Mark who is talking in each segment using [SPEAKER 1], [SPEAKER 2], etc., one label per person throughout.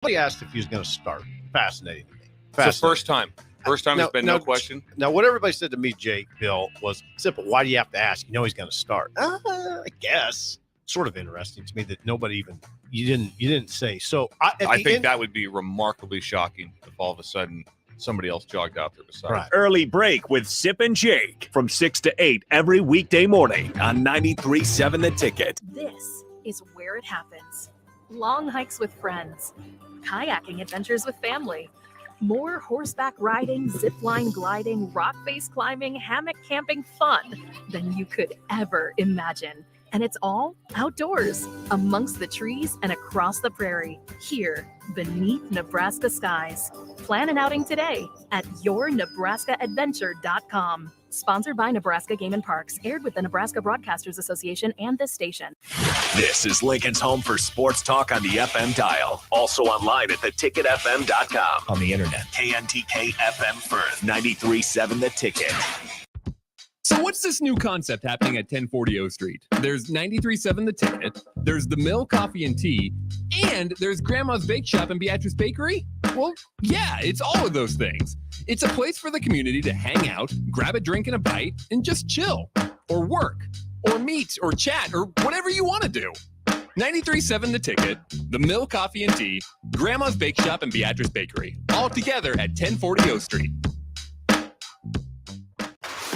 [SPEAKER 1] Somebody asked if he was going to start. Fascinating to me.
[SPEAKER 2] It's the first time. First time there's been no question.
[SPEAKER 1] Now, what everybody said to me, Jake, Bill, was simple. Why do you have to ask? You know he's going to start. I guess. Sort of interesting to me that nobody even you didn't say. So
[SPEAKER 2] I think that would be remarkably shocking if all of a sudden somebody else jogged out there beside.
[SPEAKER 1] Right.
[SPEAKER 3] Early break with Sip and Jake from 6 to 8 every weekday morning on 93.7 The Ticket.
[SPEAKER 4] This is where it happens. Long hikes with friends, kayaking adventures with family, more horseback riding, zipline gliding, rock face climbing, hammock camping fun than you could ever imagine. And it's all outdoors, amongst the trees and across the prairie, here beneath Nebraska skies. Plan an outing today at yournebraskaadventure.com. Sponsored by Nebraska Game and Parks, aired with the Nebraska Broadcasters Association and this station.
[SPEAKER 3] This is Lincoln's home for sports talk on the FM dial. Also online at theticketfm.com. On the internet, KNTK FM Firth, 93.7 The Ticket.
[SPEAKER 5] So what's this new concept happening at 1040 O Street? There's 93.7 The Ticket, there's The Mill Coffee and Tea, and there's Grandma's Bake Shop and Beatrice Bakery? Well, yeah, it's all of those things. It's a place for the community to hang out, grab a drink and a bite, and just chill, or work, or meet, or chat, or whatever you want to do. 93.7 The Ticket, The Mill Coffee and Tea, Grandma's Bake Shop and Beatrice Bakery, all together at 1040 O Street.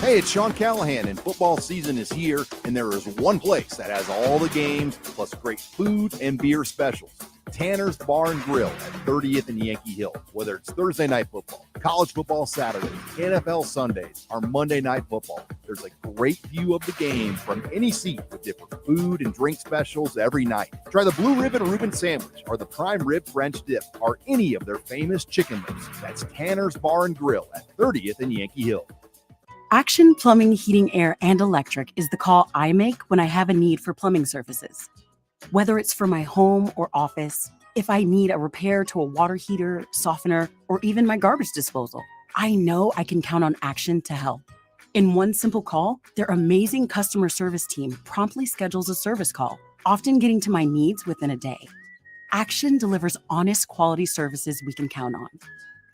[SPEAKER 6] Hey, it's Sean Callahan, and football season is here, and there is one place that has all the games, plus great food and beer specials. Tanner's Bar and Grill at 30th and Yankee Hill. Whether it's Thursday night football, college football Saturdays, NFL Sundays, or Monday night football, there's a great view of the game from any seat with different food and drink specials every night. Try the Blue Ribbon Reuben Sandwich or the Prime Rib French Dip or any of their famous chicken lips. That's Tanner's Bar and Grill at 30th and Yankee Hill.
[SPEAKER 7] Action Plumbing, Heating, Air, and Electric is the call I make when I have a need for plumbing services. Whether it's for my home or office, if I need a repair to a water heater, softener, or even my garbage disposal, I know I can count on Action to help. In one simple call, their amazing customer service team promptly schedules a service call, often getting to my needs within a day. Action delivers honest, quality services we can count on.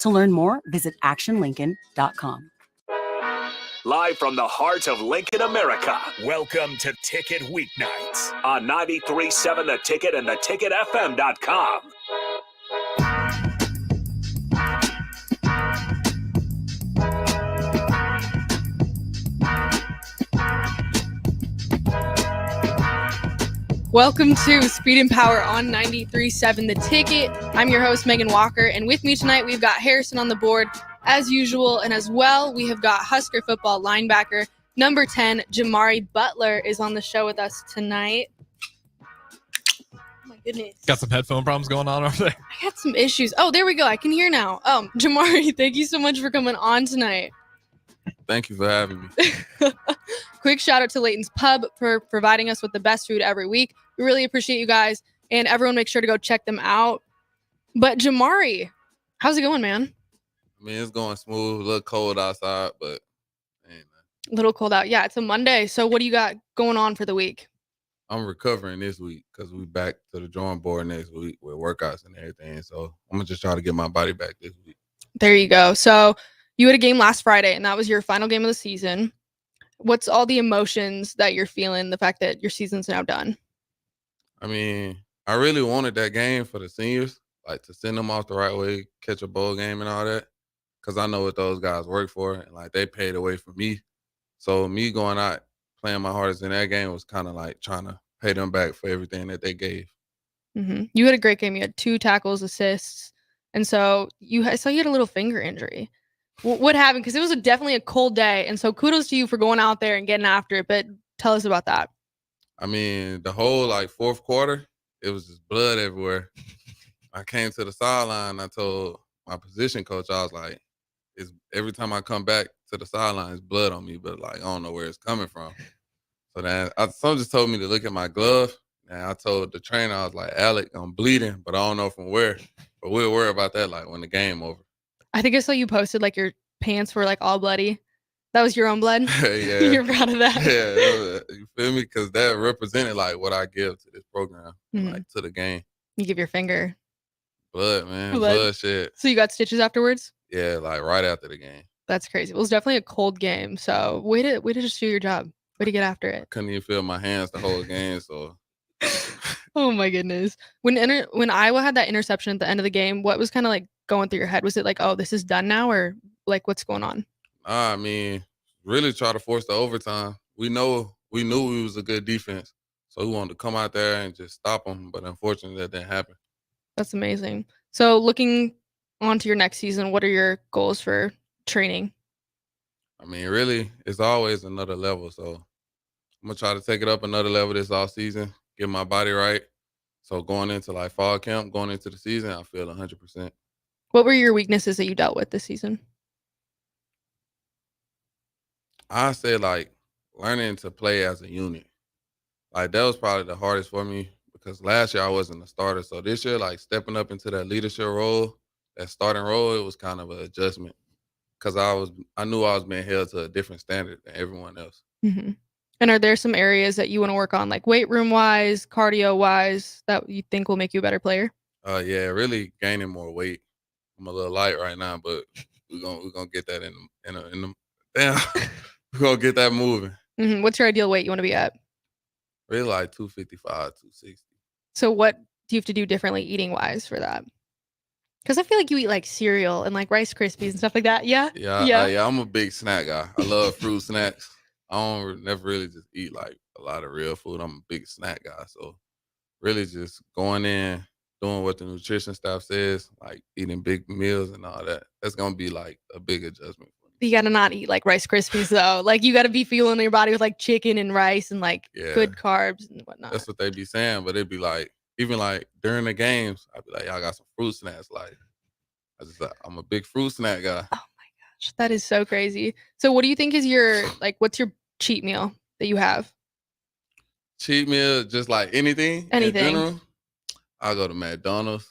[SPEAKER 7] To learn more, visit actionlincoln.com.
[SPEAKER 3] Live from the heart of Lincoln, America, welcome to Ticket Weeknights on 93.7 The Ticket and theticketfm.com.
[SPEAKER 8] Welcome to Speed and Power on 93.7 The Ticket. I'm your host, Megan Walker, and with me tonight we've got Harrison on the board as usual, and as well we have got Husker football linebacker number 10, Jamari Butler, is on the show with us tonight. Oh my goodness.
[SPEAKER 9] Got some headphone problems going on over there?
[SPEAKER 8] I got some issues. Oh, there we go. I can hear now. Jamari, thank you so much for coming on tonight.
[SPEAKER 10] Thank you for having me.
[SPEAKER 8] Quick shout out to Layton's Pub for providing us with the best food every week. We really appreciate you guys, and everyone make sure to go check them out. But Jamari, how's it going, man?
[SPEAKER 10] I mean, it's going smooth, a little cold outside, but ain't
[SPEAKER 8] A little cold out. Yeah, it's a Monday. So what do you got going on for the week?
[SPEAKER 10] I'm recovering this week because we back to the drawing board next week with workouts and everything. So I'm going to just try to get my body back this week.
[SPEAKER 8] There you go. So you had a game last Friday, and that was your final game of the season. What's all the emotions that you're feeling, the fact that your season's now done?
[SPEAKER 10] I mean, I really wanted that game for the seniors, like to send them off the right way, catch a bowl game and all that, because I know what those guys work for, and like they paid away for me. So me going out, playing my hardest in that game was kind of like trying to pay them back for everything that they gave.
[SPEAKER 8] Mm-hmm. You had a great game. You had 2 tackles, assists, and so you had a little finger injury. What happened? Because it was definitely a cold day, and so kudos to you for going out there and getting after it. But tell us about that.
[SPEAKER 10] I mean, the whole like fourth quarter, it was just blood everywhere. I came to the sideline. I told my position coach, I was like, every time I come back to the sideline, it's blood on me, but like I don't know where it's coming from. So then someone just told me to look at my glove, and I told the trainer, I was like, Alec, I'm bleeding, but I don't know from where. But we'll worry about that like when the game over.
[SPEAKER 8] I think I saw you posted like your pants were like all bloody. That was your own blood?
[SPEAKER 10] Yeah.
[SPEAKER 8] You're proud of that?
[SPEAKER 10] Yeah, you feel me? Because that represented like what I give to this program,
[SPEAKER 8] Mm-hmm.
[SPEAKER 10] like to the game.
[SPEAKER 8] You give your finger.
[SPEAKER 10] Blood, man.
[SPEAKER 8] Blood?
[SPEAKER 10] Bloodshed.
[SPEAKER 8] So you got stitches afterwards?
[SPEAKER 10] Yeah, like right after the game.
[SPEAKER 8] That's crazy. Well, it was definitely a cold game. So way to just do your job. Way to get after it.
[SPEAKER 10] Couldn't even feel my hands the whole game. So
[SPEAKER 8] Oh my goodness. When Iowa had that interception at the end of the game, what was kind of like going through your head? Was it like, oh, this is done now, or like what's going on?
[SPEAKER 10] I mean, really try to force the overtime. We knew we was a good defense, so we wanted to come out there and just stop them. But unfortunately, that didn't happen.
[SPEAKER 8] That's amazing. So looking on to your next season, what are your goals for training?
[SPEAKER 10] I mean, really, it's always another level. So I'm gonna try to take it up another level this off season, get my body right. So going into like fall camp, going into the season, I feel 100%.
[SPEAKER 8] What were your weaknesses that you dealt with this season?
[SPEAKER 10] I say like learning to play as a unit. Like that was probably the hardest for me because last year I wasn't a starter. So this year, like stepping up into that leadership role, that starting role, it was kind of an adjustment because I knew I was being held to a different standard than everyone else.
[SPEAKER 8] Mm-hmm. And are there some areas that you want to work on, like weight room wise, cardio wise, that you think will make you a better player?
[SPEAKER 10] Yeah, really gaining more weight. I'm a little light right now, but we're gonna get that in the damn. We're gonna get that moving.
[SPEAKER 8] Mm-hmm. What's your ideal weight you want to be at?
[SPEAKER 10] Really like 255, 260.
[SPEAKER 8] So what do you have to do differently eating wise for that? Because I feel like you eat like cereal and like Rice Krispies and stuff like that. Yeah.
[SPEAKER 10] Yeah. I'm a big snack guy. I love fruit snacks. I don't never really just eat like a lot of real food. I'm a big snack guy. So really just going in, doing what the nutrition staff says, like eating big meals and all that. That's gonna be like a big adjustment for me.
[SPEAKER 8] You gotta not eat like Rice Krispies though. Like you gotta be fueling your body with like chicken and rice and like good carbs and whatnot.
[SPEAKER 10] That's what they be saying, but it'd be like even like during the games, I'd be like, y'all got some fruit snacks. Like I'm a big fruit snack guy.
[SPEAKER 8] Oh my gosh, that is so crazy. So what do you think is your what's your cheat meal that you have?
[SPEAKER 10] Cheat meal, just like anything.
[SPEAKER 8] Anything.
[SPEAKER 10] In general, I'll go to McDonald's.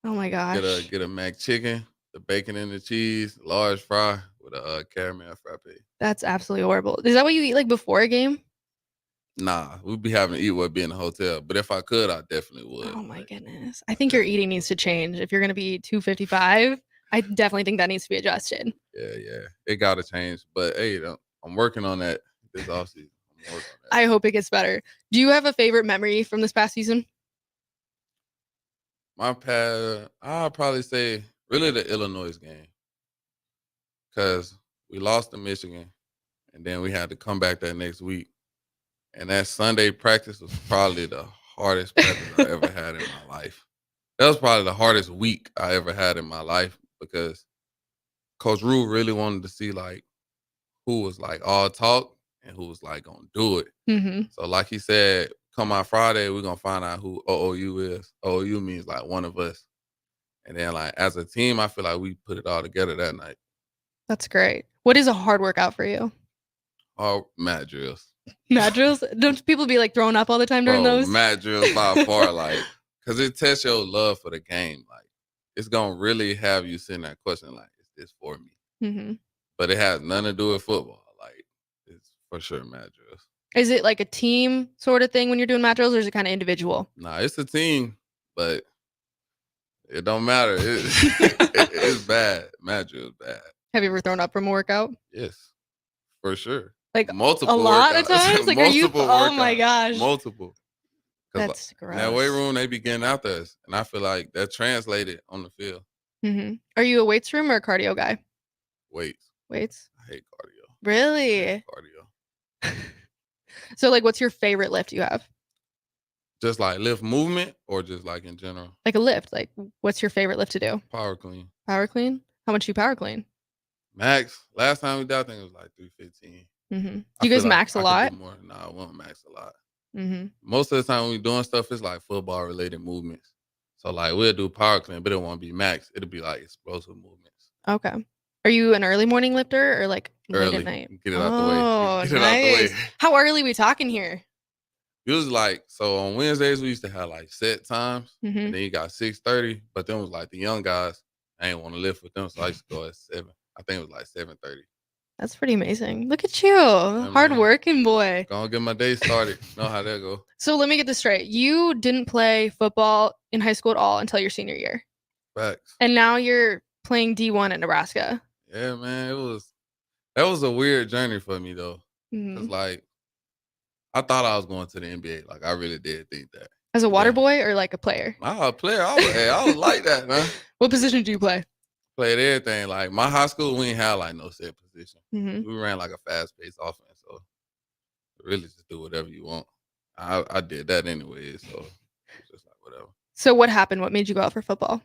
[SPEAKER 8] Oh my gosh.
[SPEAKER 10] Get a Mac chicken, the bacon and the cheese, large fry with a caramel frappe.
[SPEAKER 8] That's absolutely horrible. Is that what you eat like before a game?
[SPEAKER 10] Nah, we'd be having to eat what be in the hotel. But if I could, I definitely would.
[SPEAKER 8] Oh my goodness. I think your eating needs to change. If you're gonna be 255, I definitely think that needs to be adjusted.
[SPEAKER 10] Yeah. It gotta change. But hey, I'm working on that this offseason.
[SPEAKER 8] I hope it gets better. Do you have a favorite memory from this past season?
[SPEAKER 10] I'll probably say really the Illinois game. Because we lost to Michigan and then we had to come back that next week. And that Sunday practice was probably the hardest practice I ever had in my life. That was probably the hardest week I ever had in my life because Coach Rule really wanted to see like who was like all talk and who was like gonna do it.
[SPEAKER 8] Mm-hmm.
[SPEAKER 10] So like he said, come on Friday, we're gonna find out who OOU is. OOU means like one of us. And then like as a team, I feel like we put it all together that night.
[SPEAKER 8] That's great. What is a hard workout for you?
[SPEAKER 10] Oh, mat drills.
[SPEAKER 8] Mat drills? Don't people be like throwing up all the time during those?
[SPEAKER 10] Mat drills by far, like, because it tests your love for the game. Like, it's gonna really have you sitting there questioning, like, is this for me?
[SPEAKER 8] Mm-hmm.
[SPEAKER 10] But it has nothing to do with football. Like, it's for sure mat drills.
[SPEAKER 8] Is it like a team sort of thing when you're doing mat drills, or is it kind of individual?
[SPEAKER 10] Nah, it's a team, but it don't matter. It's bad. Mat drills bad.
[SPEAKER 8] Have you ever thrown up from a workout?
[SPEAKER 10] Yes, for sure.
[SPEAKER 8] Like
[SPEAKER 10] multiple
[SPEAKER 8] a lot
[SPEAKER 10] workouts.
[SPEAKER 8] of times? Like, are you? Oh my gosh.
[SPEAKER 10] Multiple.
[SPEAKER 8] That's gross.
[SPEAKER 10] In that weight room, they be getting out there. And I feel like that translated on the field.
[SPEAKER 8] Mm-hmm. Are you a weights room or a cardio guy?
[SPEAKER 10] Weights.
[SPEAKER 8] I
[SPEAKER 10] hate cardio.
[SPEAKER 8] Really?
[SPEAKER 10] Cardio.
[SPEAKER 8] So, like, what's your favorite lift you have?
[SPEAKER 10] Just like lift movement or just like in general?
[SPEAKER 8] Like a lift. Like, what's your favorite lift to do?
[SPEAKER 10] Power clean.
[SPEAKER 8] Power clean? How much do you power clean?
[SPEAKER 10] Max. Last time we did, I think it was like 315.
[SPEAKER 8] Mm-hmm. Do you guys max a lot?
[SPEAKER 10] Nah, I won't max a lot.
[SPEAKER 8] Mm-hmm.
[SPEAKER 10] Most of the time when we're doing stuff, it's like football related movements. So like we'll do power clean, but it won't be max. It'll be like explosive movements.
[SPEAKER 8] Okay. Are you an early morning lifter or like late
[SPEAKER 10] Early.
[SPEAKER 8] at night?
[SPEAKER 10] Get it out the way.
[SPEAKER 8] Oh,
[SPEAKER 10] Get it out the way.
[SPEAKER 8] How early we talking here?
[SPEAKER 10] Usually like, so on Wednesdays, we used to have like set times.
[SPEAKER 8] Mm-hmm.
[SPEAKER 10] And then you got 6:30, but then it was like the young guys, I ain't want to lift with them. So I used to go at 7. I think it was like 7:30.
[SPEAKER 8] That's pretty amazing. Look at you. Hard working boy.
[SPEAKER 10] Gonna get my day started. Know how that go.
[SPEAKER 8] So let me get this straight. You didn't play football in high school at all until your senior year.
[SPEAKER 10] Facts.
[SPEAKER 8] And now you're playing D1 at Nebraska.
[SPEAKER 10] Yeah, man. That was a weird journey for me though.
[SPEAKER 8] Mhm.
[SPEAKER 10] Cause like I thought I was going to the NBA. Like I really did think that.
[SPEAKER 8] As a water
[SPEAKER 10] Yeah.
[SPEAKER 8] boy or like a player?
[SPEAKER 10] Nah, a player. I was like that, man.
[SPEAKER 8] What position do you play?
[SPEAKER 10] Played everything. Like my high school, we didn't have like no set position.
[SPEAKER 8] Mhm.
[SPEAKER 10] We ran like a fast-paced offense, so really just do whatever you want. I did that anyway, so it's just like whatever.
[SPEAKER 8] So what happened? What made you go out for football?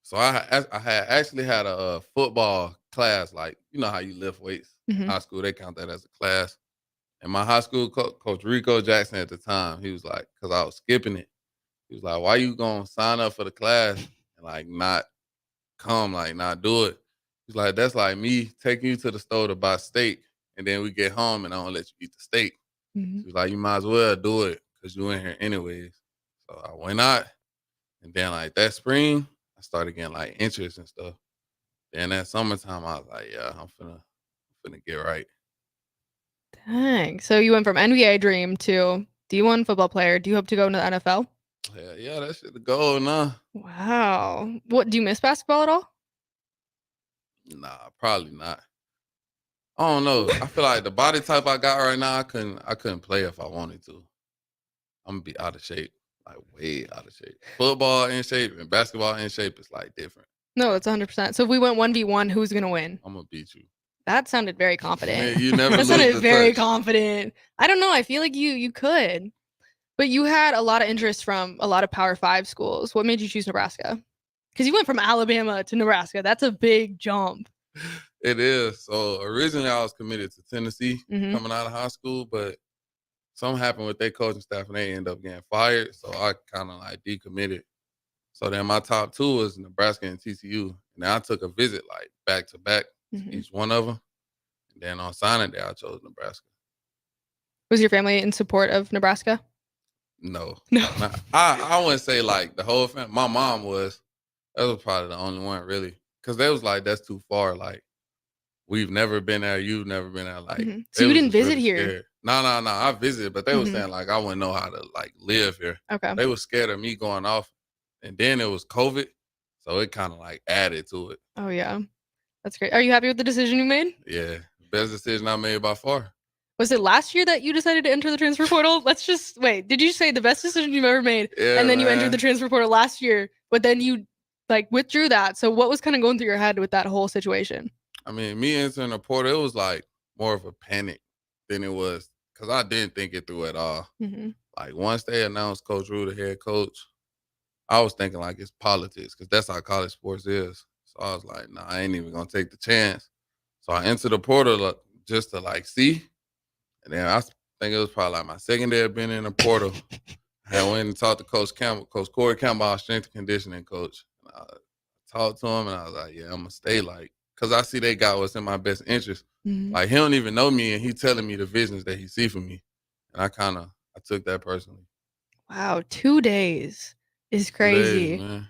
[SPEAKER 10] So I had actually had a football class, like you know how you lift weights.
[SPEAKER 8] Mhm.
[SPEAKER 10] High school, they count that as a class. And my high school coach Rico Jackson at the time, he was like, because I was skipping it, he was like, "Why you gonna sign up for the class and like not come, like not do it?" He's like, "That's like me taking you to the store to buy steak, and then we get home and I don't let you eat the steak."
[SPEAKER 8] Mhm.
[SPEAKER 10] He's like, "You might as well do it because you in here anyways." So I went out, and then like that spring, I started getting like interest and stuff. Then that summertime, I was like, "Yeah, I'm finna get right."
[SPEAKER 8] Dang. So you went from NBA dream to D1 football player. Do you hope to go into the NFL?
[SPEAKER 10] Yeah, that shit the goal now.
[SPEAKER 8] Wow. What, do you miss basketball at all?
[SPEAKER 10] Nah, probably not. I don't know. I feel like the body type I got right now, I couldn't play if I wanted to. I'm gonna be out of shape, like way out of shape. Football in shape and basketball in shape is like different.
[SPEAKER 8] No, it's 100%. So if we went 1v1, who's going to win?
[SPEAKER 10] I'm gonna beat you.
[SPEAKER 8] That sounded very confident.
[SPEAKER 10] Man, you never
[SPEAKER 8] That
[SPEAKER 10] lose
[SPEAKER 8] sounded
[SPEAKER 10] the
[SPEAKER 8] very
[SPEAKER 10] touch.
[SPEAKER 8] confident. I don't know. I feel like you could. But you had a lot of interest from a lot of Power 5 schools. What made you choose Nebraska? Because you went from Alabama to Nebraska. That's a big jump.
[SPEAKER 10] It is. So originally I was committed to Tennessee
[SPEAKER 8] Mhm.
[SPEAKER 10] coming out of high school, but something happened with their coaching staff and they ended up getting fired. So I kind of like decommitted. So then my top two was Nebraska and TCU. And then I took a visit like back to back to
[SPEAKER 8] Mhm.
[SPEAKER 10] each one of them. And then on signing day, I chose Nebraska.
[SPEAKER 8] Was your family in support of Nebraska?
[SPEAKER 10] No.
[SPEAKER 8] No.
[SPEAKER 10] Nah, I wouldn't say like the whole family. My mom was. That was probably the only one really. Because they was like, that's too far. Like, we've never been there. You've never been there. Like,
[SPEAKER 8] Mhm. So
[SPEAKER 10] they
[SPEAKER 8] you
[SPEAKER 10] was
[SPEAKER 8] didn't
[SPEAKER 10] just
[SPEAKER 8] visit
[SPEAKER 10] really
[SPEAKER 8] here?
[SPEAKER 10] scared. No. I visited, but they was
[SPEAKER 8] Mhm.
[SPEAKER 10] saying like I wouldn't know how to like live here.
[SPEAKER 8] Okay.
[SPEAKER 10] They was scared of me going off. And then it was COVID. So it kind of like added to it.
[SPEAKER 8] Oh, yeah. That's great. Are you happy with the decision you made?
[SPEAKER 10] Yeah. Best decision I made by far.
[SPEAKER 8] Was it last year that you decided to enter the transfer portal? Let's just wait. Did you say the best decision you've ever made?
[SPEAKER 10] Yeah,
[SPEAKER 8] And then you
[SPEAKER 10] man.
[SPEAKER 8] entered the transfer portal last year, but then you like withdrew that. So what was kind of going through your head with that whole situation?
[SPEAKER 10] I mean, me entering the portal, it was like more of a panic than it was because I didn't think it through at all.
[SPEAKER 8] Mhm.
[SPEAKER 10] Like once they announced Coach Rue the head coach, I was thinking like it's politics because that's how college sports is. So I was like, nah, I ain't even gonna take the chance. So I entered the portal just to like see, and then I think it was probably like my second day of being in the portal. I had went and talked to Coach Campbell, Coach Corey Campbell, our strength and conditioning coach. And I talked to him, and I was like, yeah, I'm gonna stay, like, cause I see they got what's in my best interest.
[SPEAKER 8] Mhm.
[SPEAKER 10] Like he don't even know me, and he telling me the visions that he see for me, and I took that personally.
[SPEAKER 8] Wow, 2 days is
[SPEAKER 10] 2 days,
[SPEAKER 8] crazy.
[SPEAKER 10] man.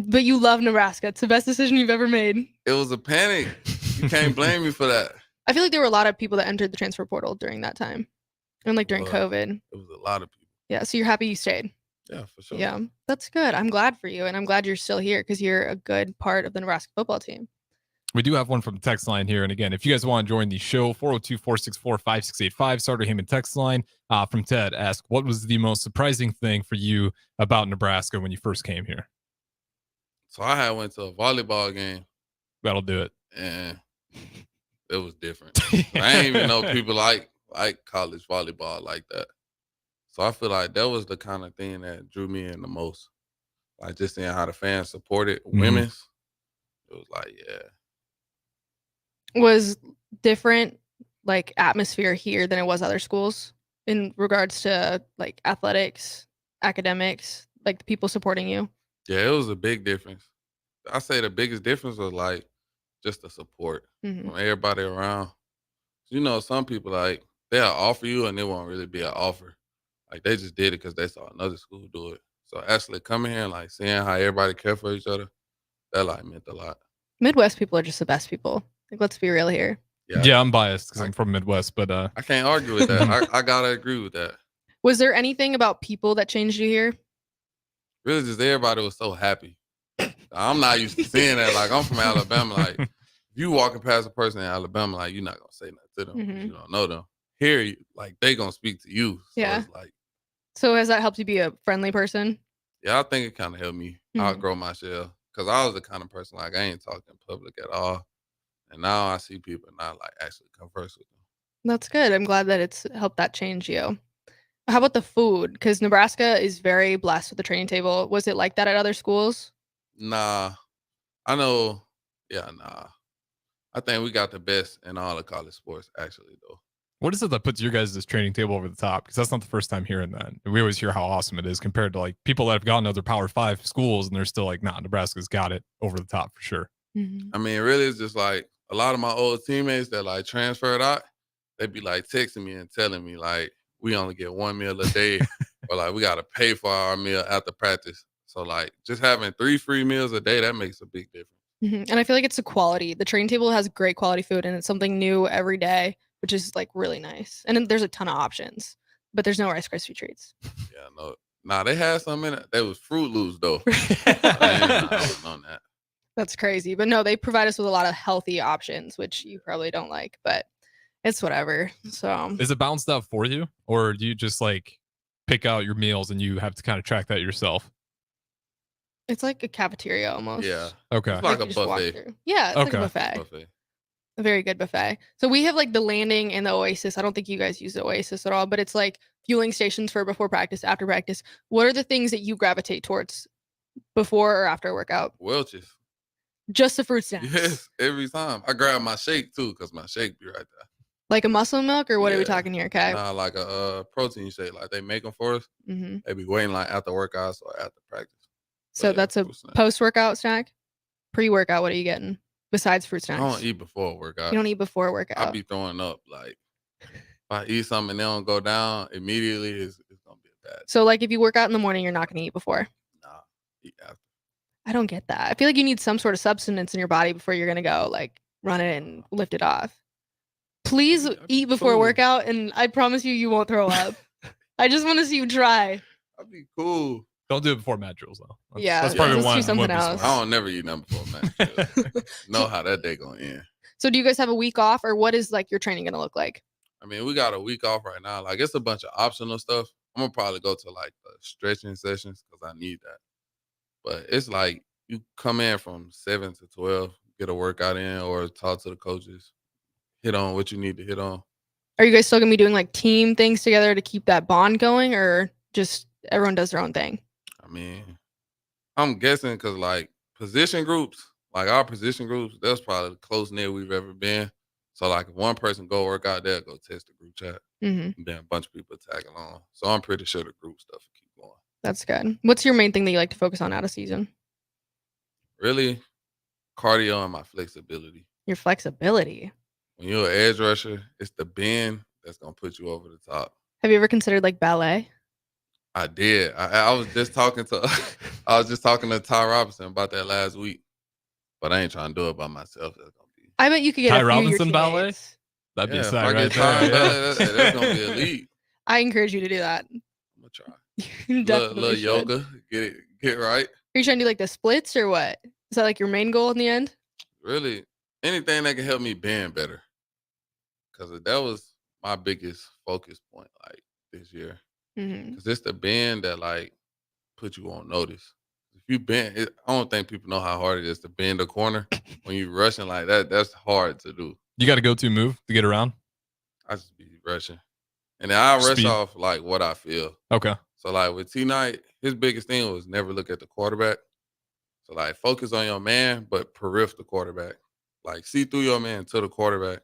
[SPEAKER 8] But you love Nebraska. It's the best decision you've ever made.
[SPEAKER 10] It was a panic. You can't blame me for that.
[SPEAKER 8] I feel like there were a lot of people that entered the transfer portal during that time, and like during
[SPEAKER 10] Well,
[SPEAKER 8] COVID.
[SPEAKER 10] It was a lot of people.
[SPEAKER 8] Yeah, so you're happy you stayed.
[SPEAKER 10] Yeah, for sure.
[SPEAKER 8] Yeah, that's good. I'm glad for you, and I'm glad you're still here because you're a good part of the Nebraska football team.
[SPEAKER 9] We do have one from the text line here. And again, if you guys want to join the show, 402-464-5685, Starter Heyman text line from Ted ask, what was the most surprising thing for you about Nebraska when you first came here?
[SPEAKER 10] So I had went to a volleyball game,
[SPEAKER 9] That'll do it.
[SPEAKER 10] and it was different. I didn't even know people like college volleyball like that. So I feel like that was the kind of thing that drew me in the most. Like just seeing how the fans supported women's. It was like, yeah.
[SPEAKER 8] Was different like atmosphere here than it was other schools in regards to like athletics, academics, like the people supporting you?
[SPEAKER 10] Yeah, it was a big difference. I say the biggest difference was like just the support
[SPEAKER 8] Mhm.
[SPEAKER 10] from everybody around. You know, some people like they'll offer you and it won't really be an offer. Like they just did it because they saw another school do it. So actually coming here and like seeing how everybody care for each other, that like meant a lot.
[SPEAKER 8] Midwest people are just the best people. Like, let's be real here.
[SPEAKER 9] Yeah, I'm biased because I'm from Midwest, but
[SPEAKER 10] I can't argue with that. I gotta agree with that.
[SPEAKER 8] Was there anything about people that changed you here?
[SPEAKER 10] Really, just everybody was so happy. That's I'm not used to seeing that. Like, I'm from Alabama. Like, if you walking past a person in Alabama, like, you're not gonna say nothing to them. 'Cause you don't know them. Here, like, they gonna speak to you. So
[SPEAKER 8] Yeah.
[SPEAKER 10] it's like,
[SPEAKER 8] So has that helped you be a friendly person?
[SPEAKER 10] yeah, I think it kind of helped me outgrow my shell. Cause I was the kind of person like I ain't talking in public at all. And now I see people and I like actually converse with them.
[SPEAKER 8] That's good. I'm glad that it's helped that change you. How about the food? Because Nebraska is very blessed with the training table. Was it like that at other schools?
[SPEAKER 10] Nah, I know. Yeah, nah. I think we got the best in all of college sports, actually, though.
[SPEAKER 9] What is it that puts your guys' training table over the top? Because that's not the first time hearing that. We always hear how awesome it is compared to like people that have gone to other Power 5 schools and they're still like, nah, Nebraska's got it over the top for sure.
[SPEAKER 10] I mean, really, it's just like a lot of my old teammates that like transferred out, they be like texting me and telling me like, we only get 1 meal a day or like we got to pay for our meal after practice. So like just having 3 free meals a day, that makes a big difference.
[SPEAKER 8] And I feel like it's the quality. The training table has great quality food and it's something new every day, which is like really nice. And then there's a ton of options, but there's no Rice Krispie treats.
[SPEAKER 10] Yeah, no. Nah, they had some in it. They was Fruit Loops though. I was on that.
[SPEAKER 8] That's crazy. But no, they provide us with a lot of healthy options, which you probably don't like, but it's whatever. So
[SPEAKER 9] is it balanced out for you? Or do you just like pick out your meals and you have to kind of track that yourself?
[SPEAKER 8] it's like a cafeteria almost.
[SPEAKER 10] Yeah.
[SPEAKER 9] Okay.
[SPEAKER 10] It's like
[SPEAKER 8] you
[SPEAKER 10] a
[SPEAKER 8] just walk
[SPEAKER 10] buffet.
[SPEAKER 8] through. Yeah, it's like a
[SPEAKER 9] Okay.
[SPEAKER 8] buffet. A very good buffet. So we have like the Landing and the Oasis. I don't think you guys use the Oasis at all, but it's like fueling stations for before practice, after practice. What are the things that you gravitate towards before or after a workout?
[SPEAKER 10] Welch's.
[SPEAKER 8] Just the fruit snacks.
[SPEAKER 10] Yes, every time. I grab my shake too, because my shake be right there.
[SPEAKER 8] Like a muscle milk, or what are we
[SPEAKER 10] Yeah.
[SPEAKER 8] talking here? Okay.
[SPEAKER 10] Nah, like a protein shake. Like they make them for us.
[SPEAKER 8] hmm
[SPEAKER 10] They be waiting like after workouts or after practice.
[SPEAKER 8] So
[SPEAKER 10] yeah,
[SPEAKER 8] that's a
[SPEAKER 10] fruit snack.
[SPEAKER 8] post-workout snack. Pre-workout, what are you getting besides fruit
[SPEAKER 10] I
[SPEAKER 8] snacks?
[SPEAKER 10] don't eat before a workout.
[SPEAKER 8] You don't eat before a
[SPEAKER 10] I
[SPEAKER 8] workout.
[SPEAKER 10] be throwing up. Like if I eat something and they don't go down immediately, it's gonna be bad.
[SPEAKER 8] So like if you work out in the morning, you're not going to eat before.
[SPEAKER 10] Nah, eat after.
[SPEAKER 8] I don't get that. I feel like you need some sort of substance in your body before you're going to go like run it and lift it off. Please eat before a
[SPEAKER 10] cool.
[SPEAKER 8] workout and I promise you won't throw up. I just want to see you try.
[SPEAKER 10] I'd be cool.
[SPEAKER 9] Don't do it before mat drills though.
[SPEAKER 8] Yeah,
[SPEAKER 9] That's probably
[SPEAKER 8] let's do
[SPEAKER 9] one.
[SPEAKER 8] something else.
[SPEAKER 10] I don't never eat nothing before man. Know how that day gonna end.
[SPEAKER 8] So do you guys have a week off or what is like your training going to look like?
[SPEAKER 10] I mean, we got a week off right now. Like it's a bunch of optional stuff. I'm gonna probably go to like the stretching sessions because I need that. But it's like you come in from 7 to 12, get a workout in, or talk to the coaches, hit on what you need to hit on.
[SPEAKER 8] Are you guys still going to be doing like team things together to keep that bond going or just everyone does their own thing?
[SPEAKER 10] I mean, I'm guessing because like position groups, like our position groups, that's probably the close knit we've ever been. So like if one person go work out there, go test the group chat,
[SPEAKER 8] Mm-hmm.
[SPEAKER 10] and then a bunch of people tag along. So I'm pretty sure the group stuff will keep going.
[SPEAKER 8] That's good. What's your main thing that you like to focus on out of season?
[SPEAKER 10] Really, cardio and my flexibility.
[SPEAKER 8] Your flexibility.
[SPEAKER 10] When you're an edge rusher, it's the bend that's gonna put you over the top.
[SPEAKER 8] Have you ever considered like ballet?
[SPEAKER 10] I did. I was just talking to Ty Robinson about that last week, but I ain't trying to do it by myself. That's gonna be
[SPEAKER 8] I bet you could get
[SPEAKER 9] Ty
[SPEAKER 8] a few of your
[SPEAKER 9] Robinson ballet?
[SPEAKER 8] teammates.
[SPEAKER 9] That'd be a
[SPEAKER 10] if
[SPEAKER 9] sight
[SPEAKER 10] I
[SPEAKER 9] right
[SPEAKER 10] get Ty
[SPEAKER 9] there.
[SPEAKER 10] ballet, that's gonna be elite.
[SPEAKER 8] I encourage you to do that.
[SPEAKER 10] I'm gonna try.
[SPEAKER 8] You definitely
[SPEAKER 10] Little
[SPEAKER 8] should.
[SPEAKER 10] yoga, get right.
[SPEAKER 8] Are you trying to do like the splits or what? Is that like your main goal in the end?
[SPEAKER 10] Really, anything that can help me bend better, because that was my biggest focus point like this year.
[SPEAKER 8] Mm-hmm.
[SPEAKER 10] Because it's the bend that like put you on notice. If you bend, I don't think people know how hard it is to bend a corner when you rushing like that. That's hard to do.
[SPEAKER 9] You got a go-to move to get around?
[SPEAKER 10] I just be rushing, and then I rush
[SPEAKER 9] Speed.
[SPEAKER 10] off like what I feel.
[SPEAKER 9] Okay.
[SPEAKER 10] So like with T Knight, his biggest thing was never look at the quarterback. So like focus on your man, but peripher the quarterback. Like see through your man to the quarterback,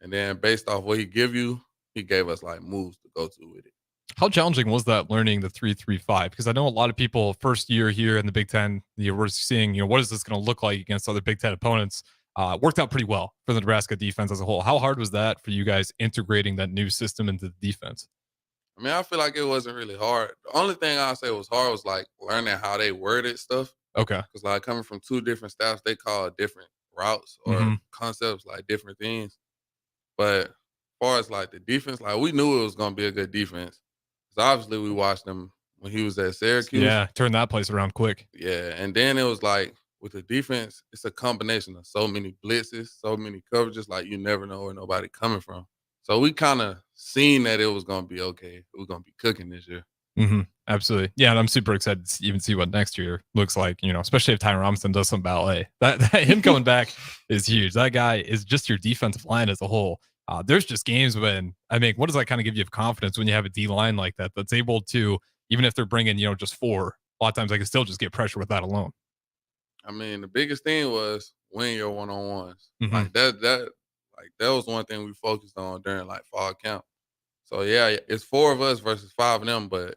[SPEAKER 10] and then based off what he give you, he gave us like moves to go to with it.
[SPEAKER 9] How challenging was that learning the 3-3-5? Because I know a lot of people first year here in the Big Ten, we're seeing, what is this going to look like against other Big Ten opponents? Worked out pretty well for the Nebraska defense as a whole. How hard was that for you guys integrating that new system into the defense?
[SPEAKER 10] I mean, I feel like it wasn't really hard. The only thing I say was hard was like learning how they worded stuff.
[SPEAKER 9] Okay.
[SPEAKER 10] Because like coming from two different staffs, they call different routes or
[SPEAKER 9] Mhm.
[SPEAKER 10] concepts, like different things. But as far as like the defense, like we knew it was gonna be a good defense. Because obviously we watched him when he was at Syracuse.
[SPEAKER 9] Yeah, turn that place around quick.
[SPEAKER 10] Yeah. And then it was like with the defense, it's a combination of so many blitzes, so many coverages, like you never know where nobody coming from. So we kind of seen that it was going to be okay. We're going to be cooking this year.
[SPEAKER 9] Mm-hmm. Absolutely. Yeah, and I'm super excited to even see what next year looks like, especially if Tyron Robinson does some ballet. That him coming back is huge. That guy is just your defensive line as a whole. There's just games when, what does that kind of give you confidence when you have a D line like that that's able to, even if they're bringing, just 4, a lot of times I can still just get pressure with that alone.
[SPEAKER 10] The biggest thing was win your one-on-ones.
[SPEAKER 9] Mm-hmm.
[SPEAKER 10] Like that was one thing we focused on during like fall camp. So yeah, it's 4 of us versus 5 of them, but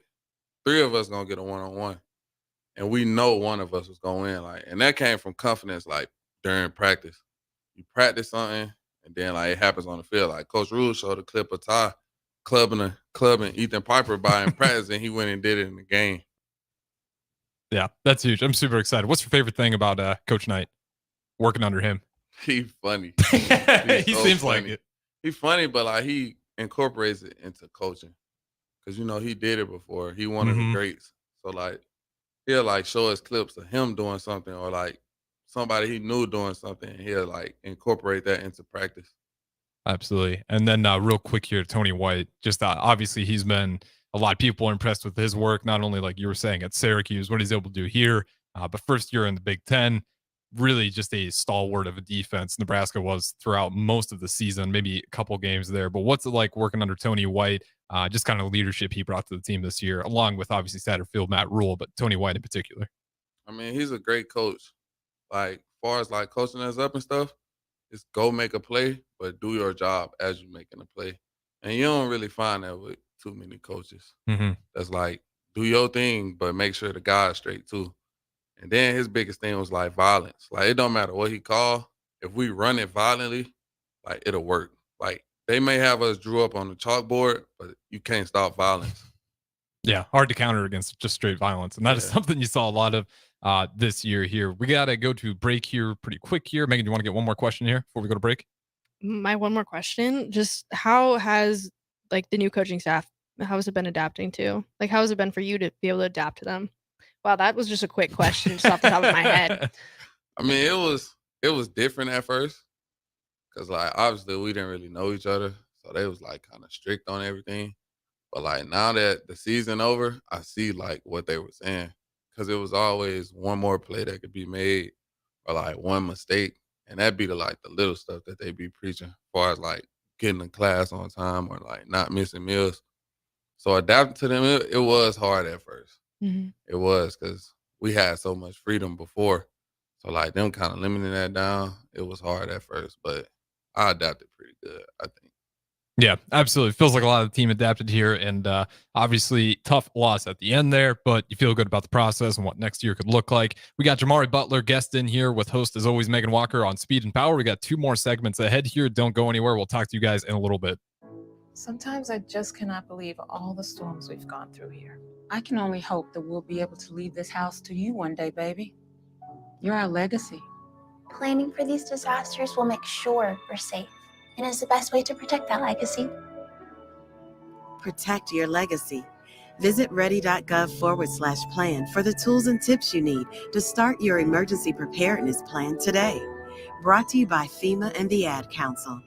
[SPEAKER 10] 3 of us gonna get a one-on-one, and we know one of us was gonna win. Like, and that came from confidence. Like during practice, you practice something, and then like it happens on the field. Like Coach Rule showed a clip of Ty clubbing Ethan Piper by in practice, and he went and did it in the game.
[SPEAKER 9] Yeah, that's huge. I'm super excited. What's your favorite thing about Coach Knight working under him?
[SPEAKER 10] He's funny.
[SPEAKER 9] He
[SPEAKER 10] so
[SPEAKER 9] seems
[SPEAKER 10] funny.
[SPEAKER 9] like it.
[SPEAKER 10] He's funny, but like he incorporates it into coaching. Cause he did it before. He one of the greats. So like he'll like show us clips of him doing something or like somebody he knew doing something, and he'll like incorporate that into practice.
[SPEAKER 9] Absolutely. And then real quick here, Tony White, just obviously he's been a lot of people are impressed with his work, not only like you were saying at Syracuse, what he's able to do here, but first year in the Big Ten, really just a stalwart of a defense. Nebraska was throughout most of the season, maybe a couple games there. But what's it like working under Tony White? Just kind of leadership he brought to the team this year, along with obviously Satterfield, Matt Rule, but Tony White in particular.
[SPEAKER 10] He's a great coach. Like, as far as like coaching us up and stuff, just go make a play, but do your job as you're making a play. And you don't really find that with too many coaches.
[SPEAKER 9] Mm-hmm.
[SPEAKER 10] That's like, do your thing, but make sure the guy's straight too. And then his biggest thing was like violence. Like, it don't matter what he called. If we run it violently, like it'll work. Like, they may have us drew up on the chalkboard, but you can't stop violence.
[SPEAKER 9] Yeah, hard to counter against just straight violence. And that is something you saw a lot of this year here. We got to go to break here pretty quick here. Megan, do you want to get one more question here before we go to break?
[SPEAKER 8] My one more question, just how has like the new coaching staff, how has it been adapting to? Like, how has it been for you to be able to adapt to them? Wow, that was just a quick question just off the top of my head.
[SPEAKER 10] It was different at first because like obviously we didn't really know each other, so they was like kind of strict on everything. But like now that the season over, I see like what they were saying, because it was always one more play that could be made or like one mistake, and that'd be the little stuff that they be preaching, as far as like getting to class on time or like not missing meals. So adapting to them, it was hard at first.
[SPEAKER 8] Mm-hmm.
[SPEAKER 10] It was, because we had so much freedom before. So like them kind of limiting that down, it was hard at first, but I adapted pretty good, I think.
[SPEAKER 9] Yeah, absolutely. Feels like a lot of the team adapted here, and obviously tough loss at the end there, but you feel good about the process and what next year could look like. We got Jamari Butler guest in here with host, as always, Megan Walker on Speed and Power. We got 2 more segments ahead here. Don't go anywhere. We'll talk to you guys in a little bit.
[SPEAKER 11] Sometimes I just cannot believe all the storms we've gone through here.
[SPEAKER 12] I can only hope that we'll be able to leave this house to you one day, baby. You're our legacy.
[SPEAKER 13] Planning for these disasters will make sure we're safe, and is the best way to protect that legacy.
[SPEAKER 14] Protect your legacy. Visit ready.gov/plan for the tools and tips you need to start your emergency preparedness plan today. Brought to you by FEMA and the Ad Council.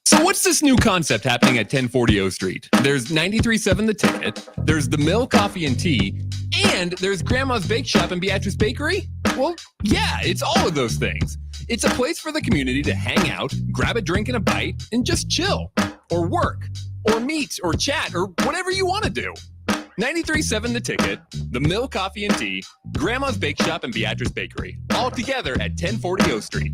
[SPEAKER 5] So what's this new concept happening at 1040 O Street? There's 93.7 The Ticket, there's the Mill Coffee and Tea, and there's Grandma's Bake Shop and Beatrice Bakery? Well, yeah, it's all of those things. It's a place for the community to hang out, grab a drink and a bite, and just chill, or work, or meet, or chat, or whatever you want to do. 93.7 The Ticket, the Mill Coffee and Tea, Grandma's Bake Shop and Beatrice Bakery, all together at 1040 O Street.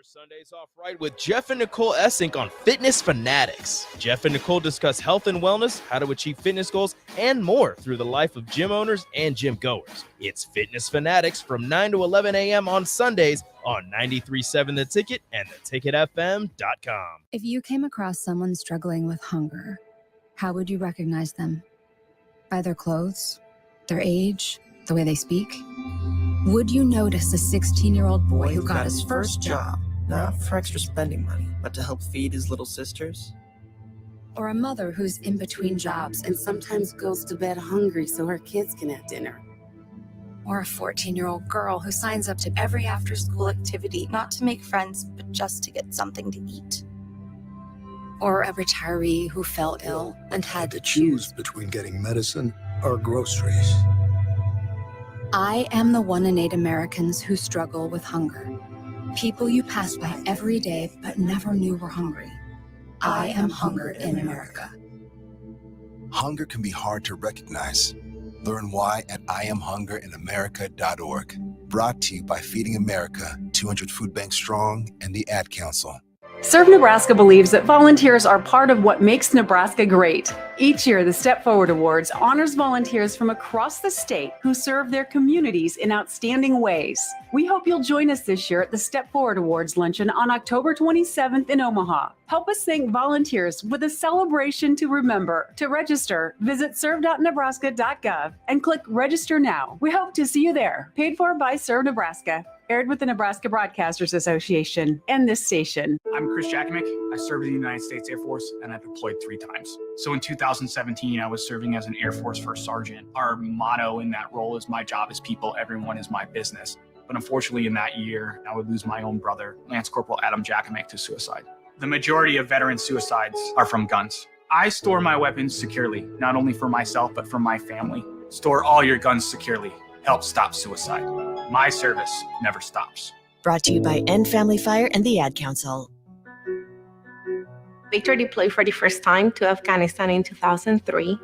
[SPEAKER 15] Sundays off right with Jeff and Nicole Essink on Fitness Fanatics. Jeff and Nicole discuss health and wellness, how to achieve fitness goals, and more through the life of gym owners and gym goers. It's Fitness Fanatics from 9 to 11 a.m. on Sundays on 93.7 The Ticket and theticketfm.com.
[SPEAKER 16] If you came across someone struggling with hunger, how would you recognize them? By their clothes, their age, the way they speak? Would you notice a 16-year-old boy who got his first job?
[SPEAKER 17] Not for extra spending money, but to help feed his little sisters.
[SPEAKER 16] Or a mother who's in between jobs
[SPEAKER 14] And sometimes goes to bed hungry so her kids can have dinner.
[SPEAKER 16] or a 14-year-old girl who signs up to every after-school activity not to make friends, but just to get something to eat. Or a retiree who fell ill and had to choose
[SPEAKER 17] between getting medicine or groceries.
[SPEAKER 16] I am the 1 in 8 Americans who struggle with hunger. People you pass by every day but never knew were hungry. I am hungered in America.
[SPEAKER 17] Hunger can be hard to recognize. Learn why at IamHungerInAmerica.org. Brought to you by Feeding America, 200 Food Banks Strong, and the Ad Council.
[SPEAKER 7] Serve Nebraska believes that volunteers are part of what makes Nebraska great. Each year, the Step Forward Awards honors volunteers from across the state who serve their communities in outstanding ways. We hope you'll join us this year at the Step Forward Awards luncheon on October 27th in Omaha. Help us thank volunteers with a celebration to remember. To register, visit serve.nebraska.gov and click Register Now. We hope to see you there. Paid for by Serve Nebraska. Aired with the Nebraska Broadcasters Association and this station.
[SPEAKER 18] I'm Chris Jackamick. I served in the United States Air Force and I've deployed 3 times. So in 2017, I was serving as an Air Force First Sergeant. Our motto in that role is "My job is people, everyone is my business." But unfortunately in that year, I would lose my own brother, Lance Corporal Adam Jackamick, to suicide. The majority of veteran suicides are from guns. I store my weapons securely, not only for myself, but for my family. Store all your guns securely. Help stop suicide. My service never stops.
[SPEAKER 19] Brought to you by End Family Fire and the Ad Council.
[SPEAKER 20] Victor deployed for the first time to Afghanistan in 2003.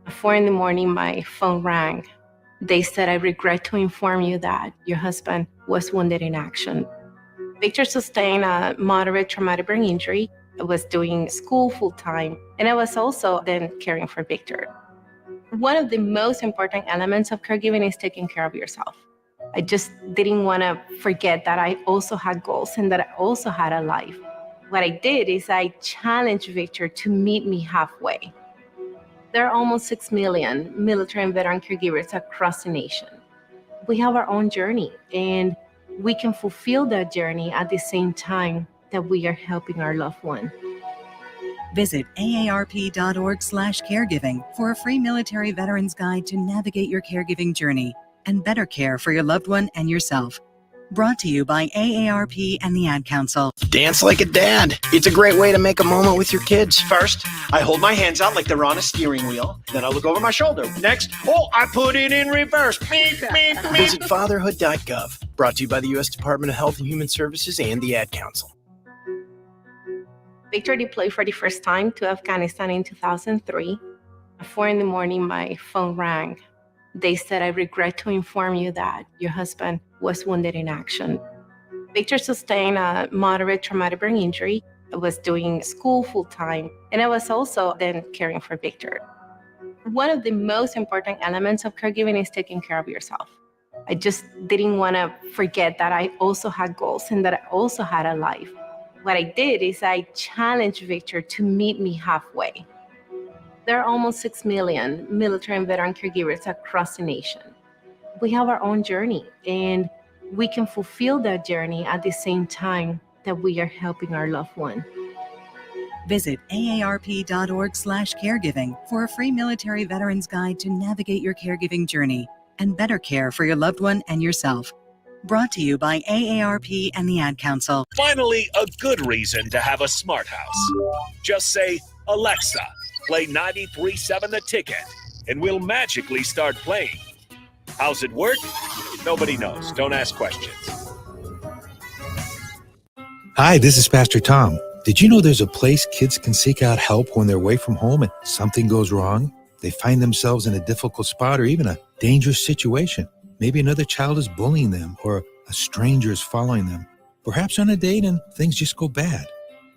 [SPEAKER 20] At 4 a.m, my phone rang. They said, "I regret to inform you that your husband was wounded in action." Victor sustained a moderate traumatic brain injury. I was doing school full-time, and I was also then caring for Victor. One of the most important elements of caregiving is taking care of yourself. I just didn't want to forget that I also had goals and that I also had a life. What I did is I challenged Victor to meet me halfway. There are almost 6 million military and veteran caregivers across the nation. We have our own journey, and we can fulfill that journey at the same time that we are helping our loved one.
[SPEAKER 21] Visit aarp.org/caregiving for a free military veterans guide to navigate your caregiving journey and better care for your loved one and yourself. Brought to you by AARP and the Ad Council.
[SPEAKER 22] Dance like a dad. It's a great way to make a moment with your kids. First, I hold my hands out like they're on a steering wheel. Then I look over my shoulder. Next, I put it in reverse. Visit fatherhood.gov. Brought to you by the U.S. Department of Health and Human Services and the Ad Council.
[SPEAKER 20] Victor deployed for the first time to Afghanistan in 2003. At 4 a.m, my phone rang. They said, "I regret to inform you that your husband was wounded in action." Victor sustained a moderate traumatic brain injury. I was doing school full-time, and I was also then caring for Victor. One of the most important elements of caregiving is taking care of yourself. I just didn't want to forget that I also had goals and that I also had a life. What I did is I challenged Victor to meet me halfway. There are almost 6 million military and veteran caregivers across the nation. We have our own journey, and we can fulfill that journey at the same time that we are helping our loved one.
[SPEAKER 21] Visit aarp.org/caregiving for a free military veterans guide to navigate your caregiving journey and better care for your loved one and yourself. Brought to you by AARP and the Ad Council.
[SPEAKER 3] Finally, a good reason to have a smart house. Just say, "Alexa, play 93.7 The Ticket," and we'll magically start playing. How's it work? Nobody knows. Don't ask questions.
[SPEAKER 23] Hi, this is Pastor Tom. Did you know there's a place kids can seek out help when they're away from home and something goes wrong? They find themselves in a difficult spot or even a dangerous situation. Maybe another child is bullying them or a stranger is following them. Perhaps on a date and things just go bad.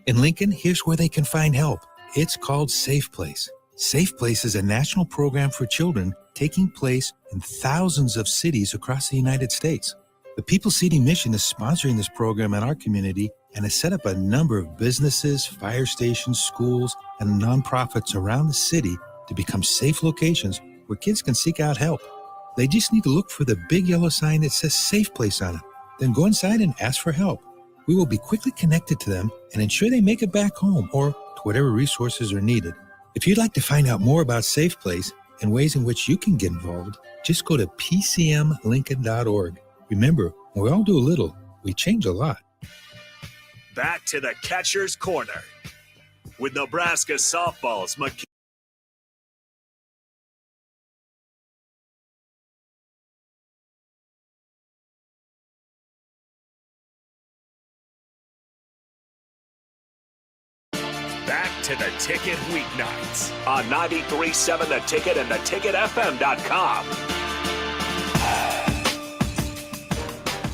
[SPEAKER 23] In Lincoln, here's where they can find help. It's called Safe Place. Safe Place is a national program for children taking place in thousands of cities across the United States. The People Seeding Mission is sponsoring this program in our community and has set up a number of businesses, fire stations, schools, and nonprofits around the city to become safe locations where kids can seek out help. They just need to look for the big yellow sign that says Safe Place on it. Then go inside and ask for help. We will be quickly connected to them and ensure they make it back home or to direct whatever resources are needed. If you'd like to find out more about Safe Place and ways in which you can get involved, just go to pcmlincoln.org. Remember, when we all do a little, we change a lot.
[SPEAKER 3] Back to the catcher's corner with Nebraska softball's Back to the Ticket weeknights on 93.7 The Ticket and theticketfm.com.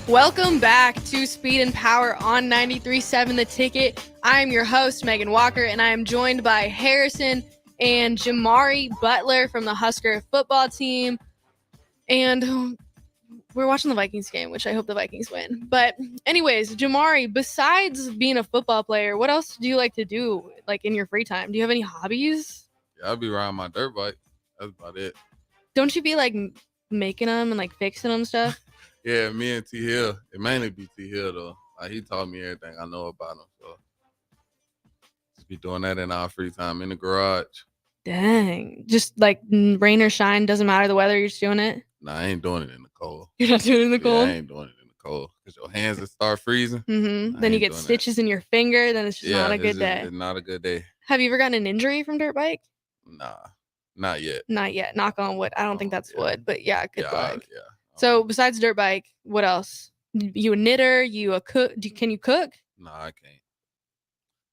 [SPEAKER 8] Welcome back to Speed and Power on 93.7 The Ticket. I am your host, Megan Walker, and I am joined by Harrison and Jamari Butler from the Husker football team. And we're watching the Vikings game, which I hope the Vikings win. But anyways, Jamari, besides being a football player, what else do you like to do, like in your free time? Do you have any hobbies?
[SPEAKER 10] Yeah, I'll be riding my dirt bike. That's about it.
[SPEAKER 8] Don't you be like making them and like fixing them stuff?
[SPEAKER 10] Yeah, me and T Hill. It mainly be T Hill though. Like he taught me everything I know about him. So just be doing that in our free time in the garage.
[SPEAKER 8] Dang. Just like rain or shine, doesn't matter the weather, you're just doing it?
[SPEAKER 10] Nah, I ain't doing it in the cold.
[SPEAKER 8] You're not doing it in the cold?
[SPEAKER 10] Yeah, I ain't doing it in the cold. Because your hands will start freezing.
[SPEAKER 8] Mm-hmm. Then you get stitches in your finger, then it's just not a good day.
[SPEAKER 10] It's not a good day.
[SPEAKER 8] Have you ever gotten an injury from dirt bike?
[SPEAKER 10] Nah, not yet.
[SPEAKER 8] Not yet. Knock on wood. I don't think that's wood, but yeah, good luck.
[SPEAKER 10] Yeah.
[SPEAKER 8] So besides dirt bike, what else? You a knitter? You a cook? Can you cook?
[SPEAKER 10] Nah, I can't.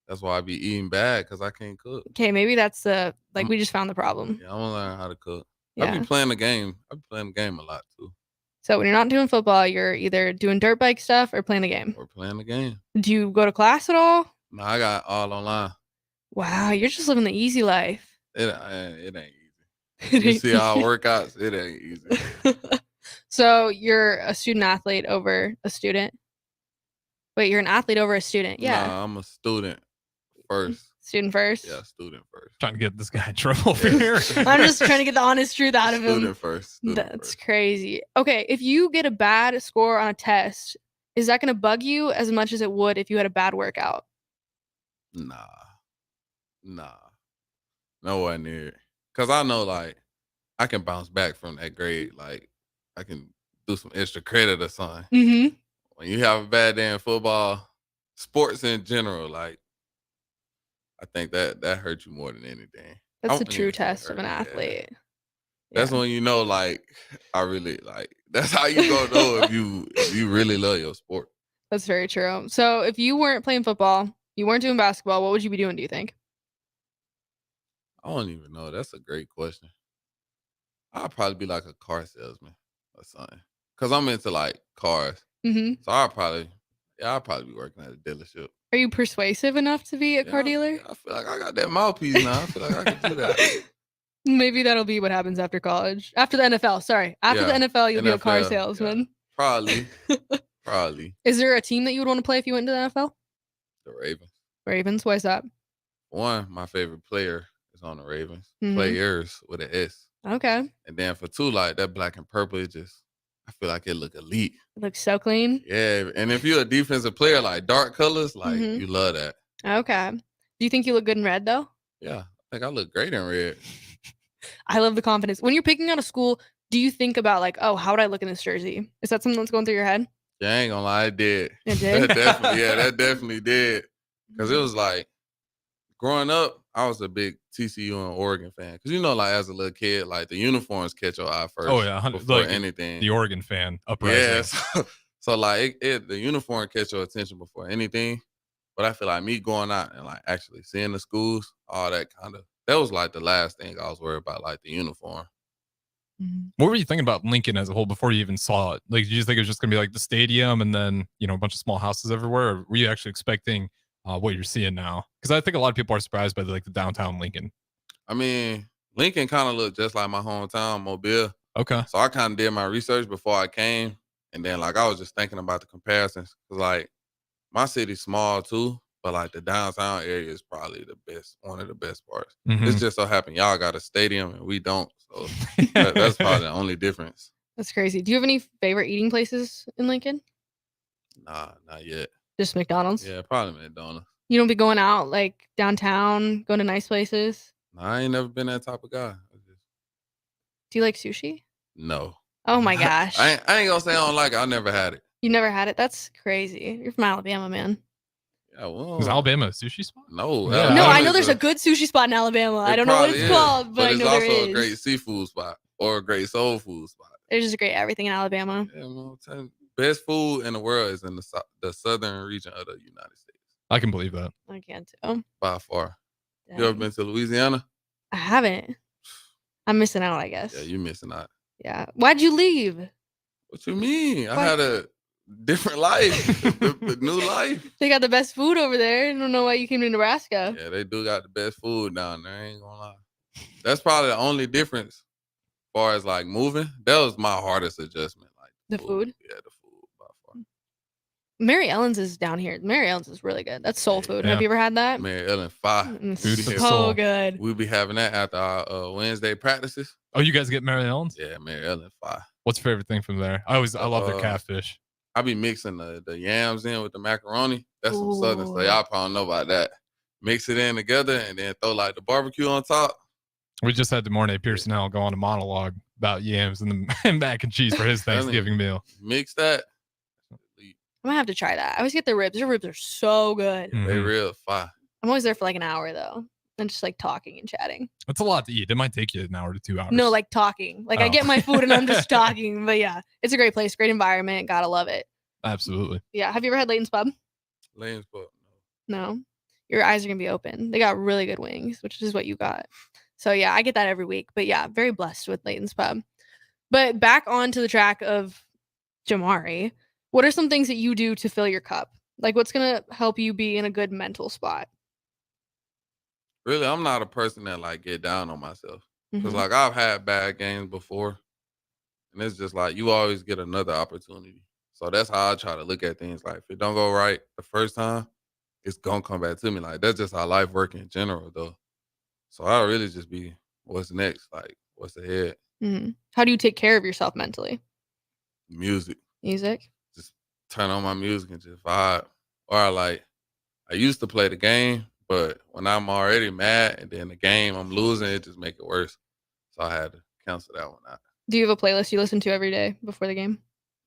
[SPEAKER 10] That's why I be eating bad, because I can't cook.
[SPEAKER 8] Okay, maybe that's we just found the problem.
[SPEAKER 10] Yeah, I want to learn how to cook.
[SPEAKER 8] Yeah.
[SPEAKER 10] I be playing the game. I be playing the game a lot too.
[SPEAKER 8] So when you're not doing football, you're either doing dirt bike stuff or playing the game.
[SPEAKER 10] Or playing the game.
[SPEAKER 8] Do you go to class at all?
[SPEAKER 10] No, I got all online.
[SPEAKER 8] Wow, you're just living the easy life.
[SPEAKER 10] It ain't easy. You see our workouts, it ain't easy.
[SPEAKER 8] So you're a student athlete over a student? Wait, you're an athlete over a student? Yeah.
[SPEAKER 10] Nah, I'm a student first.
[SPEAKER 8] Student first?
[SPEAKER 10] Yeah, student first.
[SPEAKER 9] Trying to get this guy in trouble over here.
[SPEAKER 8] I'm just trying to get the honest truth out of him.
[SPEAKER 10] Student first.
[SPEAKER 8] That's crazy. Okay, if you get a bad score on a test, is that going to bug you as much as it would if you had a bad workout?
[SPEAKER 10] Nah. Nowhere near it. Because I know, like, I can bounce back from that grade. Like, I can do some extra credit or something.
[SPEAKER 8] Mm-hmm.
[SPEAKER 10] When you have a bad day in football, sports in general, like, I think that hurts you more than anything.
[SPEAKER 8] That's the true test of an athlete.
[SPEAKER 10] That's when you know, like, I really, like, that's how you gonna know if you really love your sport.
[SPEAKER 8] That's very true. So if you weren't playing football, you weren't doing basketball, what would you be doing, do you think?
[SPEAKER 10] I don't even know. That's a great question. I'd probably be like a car salesman or something. Because I'm into, like, cars.
[SPEAKER 8] Mm-hmm.
[SPEAKER 10] So I'd probably be working at a dealership.
[SPEAKER 8] Are you persuasive enough to be a car dealer?
[SPEAKER 10] I feel like I got that mouthpiece now. I feel like I can do that.
[SPEAKER 8] Maybe that'll be what happens after college. After the NFL, sorry. After the NFL, you'll be a car salesman.
[SPEAKER 10] Yeah. Probably.
[SPEAKER 8] Is there a team that you would want to play if you went into the NFL?
[SPEAKER 10] The Ravens.
[SPEAKER 8] Ravens, why is that?
[SPEAKER 10] One, my favorite player is on the Ravens.
[SPEAKER 8] Mhm.
[SPEAKER 10] Players with an S.
[SPEAKER 8] Okay.
[SPEAKER 10] And then for two, like that black and purple, it just, I feel like it look elite.
[SPEAKER 8] It looks so clean.
[SPEAKER 10] Yeah. And if you're a defensive player, like dark colors, like you love that.
[SPEAKER 8] Okay. Do you think you look good in red though?
[SPEAKER 10] Yeah. I think I look great in red.
[SPEAKER 8] I love the confidence. When you're picking out a school, do you think about like, oh, how would I look in this jersey? Is that something that's going through your head?
[SPEAKER 10] Yeah, I ain't gonna lie, it did.
[SPEAKER 8] It did?
[SPEAKER 10] That definitely did. Because it was like, growing up, I was a big TCU and Oregon fan. Because, you know, like, as a little kid, like, the uniforms catch your eye first.
[SPEAKER 9] Oh, yeah.
[SPEAKER 10] Before
[SPEAKER 9] Like,
[SPEAKER 10] anything.
[SPEAKER 9] The Oregon fan uprising.
[SPEAKER 10] Yeah. So like, the uniform catch your attention before anything. But I feel like me going out and, like, actually seeing the schools, all that kind of, that was, like, the last thing I was worried about, like, the uniform.
[SPEAKER 9] What were you thinking about Lincoln as a whole before you even saw it? Like, did you think it was just going to be like the stadium and then, you know, a bunch of small houses everywhere? Or were you actually expecting what you're seeing now? Because I think a lot of people are surprised by the downtown Lincoln.
[SPEAKER 10] I mean, Lincoln kind of looked just like my hometown, Mobile.
[SPEAKER 9] Okay.
[SPEAKER 10] So I kind of did my research before I came. And then, like, I was just thinking about the comparisons. Because, like, my city's small, too. But, like, the downtown area is probably the best, one of the best parts.
[SPEAKER 9] Mhm.
[SPEAKER 10] It's just so happened y'all got a stadium and we don't. So that's probably the only difference.
[SPEAKER 8] That's crazy. Do you have any favorite eating places in Lincoln?
[SPEAKER 10] Nah, not yet.
[SPEAKER 8] Just McDonald's?
[SPEAKER 10] Yeah, probably McDonald's.
[SPEAKER 8] You don't be going out like downtown, going to nice places.
[SPEAKER 10] I ain't never been that type of guy.
[SPEAKER 8] Do you like sushi?
[SPEAKER 10] No.
[SPEAKER 8] Oh my gosh.
[SPEAKER 10] I ain't gonna say I don't like it. I never had it.
[SPEAKER 8] You never had it? That's crazy. You're from Alabama, man.
[SPEAKER 10] Yeah, well,
[SPEAKER 9] Is Alabama a sushi spot?
[SPEAKER 10] No.
[SPEAKER 9] Yeah.
[SPEAKER 8] No, I know there's a good sushi spot in Alabama. I don't know what it's called, but I know there
[SPEAKER 10] it's also
[SPEAKER 8] is.
[SPEAKER 10] a great seafood spot or a great soul food spot.
[SPEAKER 8] There's just great everything in Alabama.
[SPEAKER 10] Yeah, well, best food in the world is in the southern region of the United States.
[SPEAKER 9] I can believe that.
[SPEAKER 8] I can't tell.
[SPEAKER 10] By far.
[SPEAKER 8] Dang.
[SPEAKER 10] You ever been to Louisiana?
[SPEAKER 8] I haven't. I'm missing out, I guess.
[SPEAKER 10] Yeah, you missing out.
[SPEAKER 8] Yeah. Why'd you leave?
[SPEAKER 10] What you mean? I had a different life, the new life.
[SPEAKER 8] They got the best food over there. I don't know why you came to Nebraska.
[SPEAKER 10] Yeah, they do got the best food down there. I ain't gonna lie. That's probably the only difference as far as like moving. That was my hardest adjustment. Like
[SPEAKER 8] The food?
[SPEAKER 10] Yeah, the food by far.
[SPEAKER 8] Mary Ellen's is down here. Mary Ellen's is really good. That's soul food. Have you ever had that?
[SPEAKER 10] Mary Ellen Fire.
[SPEAKER 8] So good.
[SPEAKER 10] We be having that after our Wednesday practices.
[SPEAKER 9] Oh, you guys get Mary Ellen's?
[SPEAKER 10] Yeah, Mary Ellen Fire.
[SPEAKER 9] What's your favorite thing from there? I love their catfish.
[SPEAKER 10] I be mixing the yams in with the macaroni. That's some southern stuff.
[SPEAKER 8] Ooh.
[SPEAKER 10] Y'all probably know about that. Mix it in together and then throw like the barbecue on top.
[SPEAKER 9] We just had DeMornay Pearsonell go on a monologue about yams and mac and cheese for his Thanksgiving meal.
[SPEAKER 10] Mix that.
[SPEAKER 8] I'm gonna have to try that. I always get the ribs. Their ribs are so good.
[SPEAKER 10] They real fire.
[SPEAKER 8] I'm always there for like an hour though. And just like talking and chatting.
[SPEAKER 9] It's a lot to eat. It might take you an hour to 2 hours.
[SPEAKER 8] No, like talking. Like I get my food and I'm just talking. But yeah, it's a great place, great environment. Gotta love it.
[SPEAKER 9] Absolutely.
[SPEAKER 8] Yeah. Have you ever had Layton's Pub?
[SPEAKER 10] Layton's Pub.
[SPEAKER 8] No. Your eyes are gonna be open. They got really good wings, which is what you got. So yeah, I get that every week. But yeah, very blessed with Layton's Pub. But back onto the track of Jamari. What are some things that you do to fill your cup? Like what's gonna help you be in a good mental spot?
[SPEAKER 10] Really, I'm not a person that like get down on myself. Because
[SPEAKER 8] Mhm.
[SPEAKER 10] like I've had bad games before. And it's just like you always get another opportunity. So that's how I try to look at things. Like if it don't go right the first time, it's gonna come back to me. Like that's just how life works in general though. So I really just be what's next, like what's ahead.
[SPEAKER 8] Mhm. How do you take care of yourself mentally?
[SPEAKER 10] Music.
[SPEAKER 8] Music?
[SPEAKER 10] Turn on my music and just vibe. Or like I used to play the game, but when I'm already mad and then the game I'm losing, it just make it worse. So I had to cancel that one out.
[SPEAKER 8] Do you have a playlist you listen to every day before the game?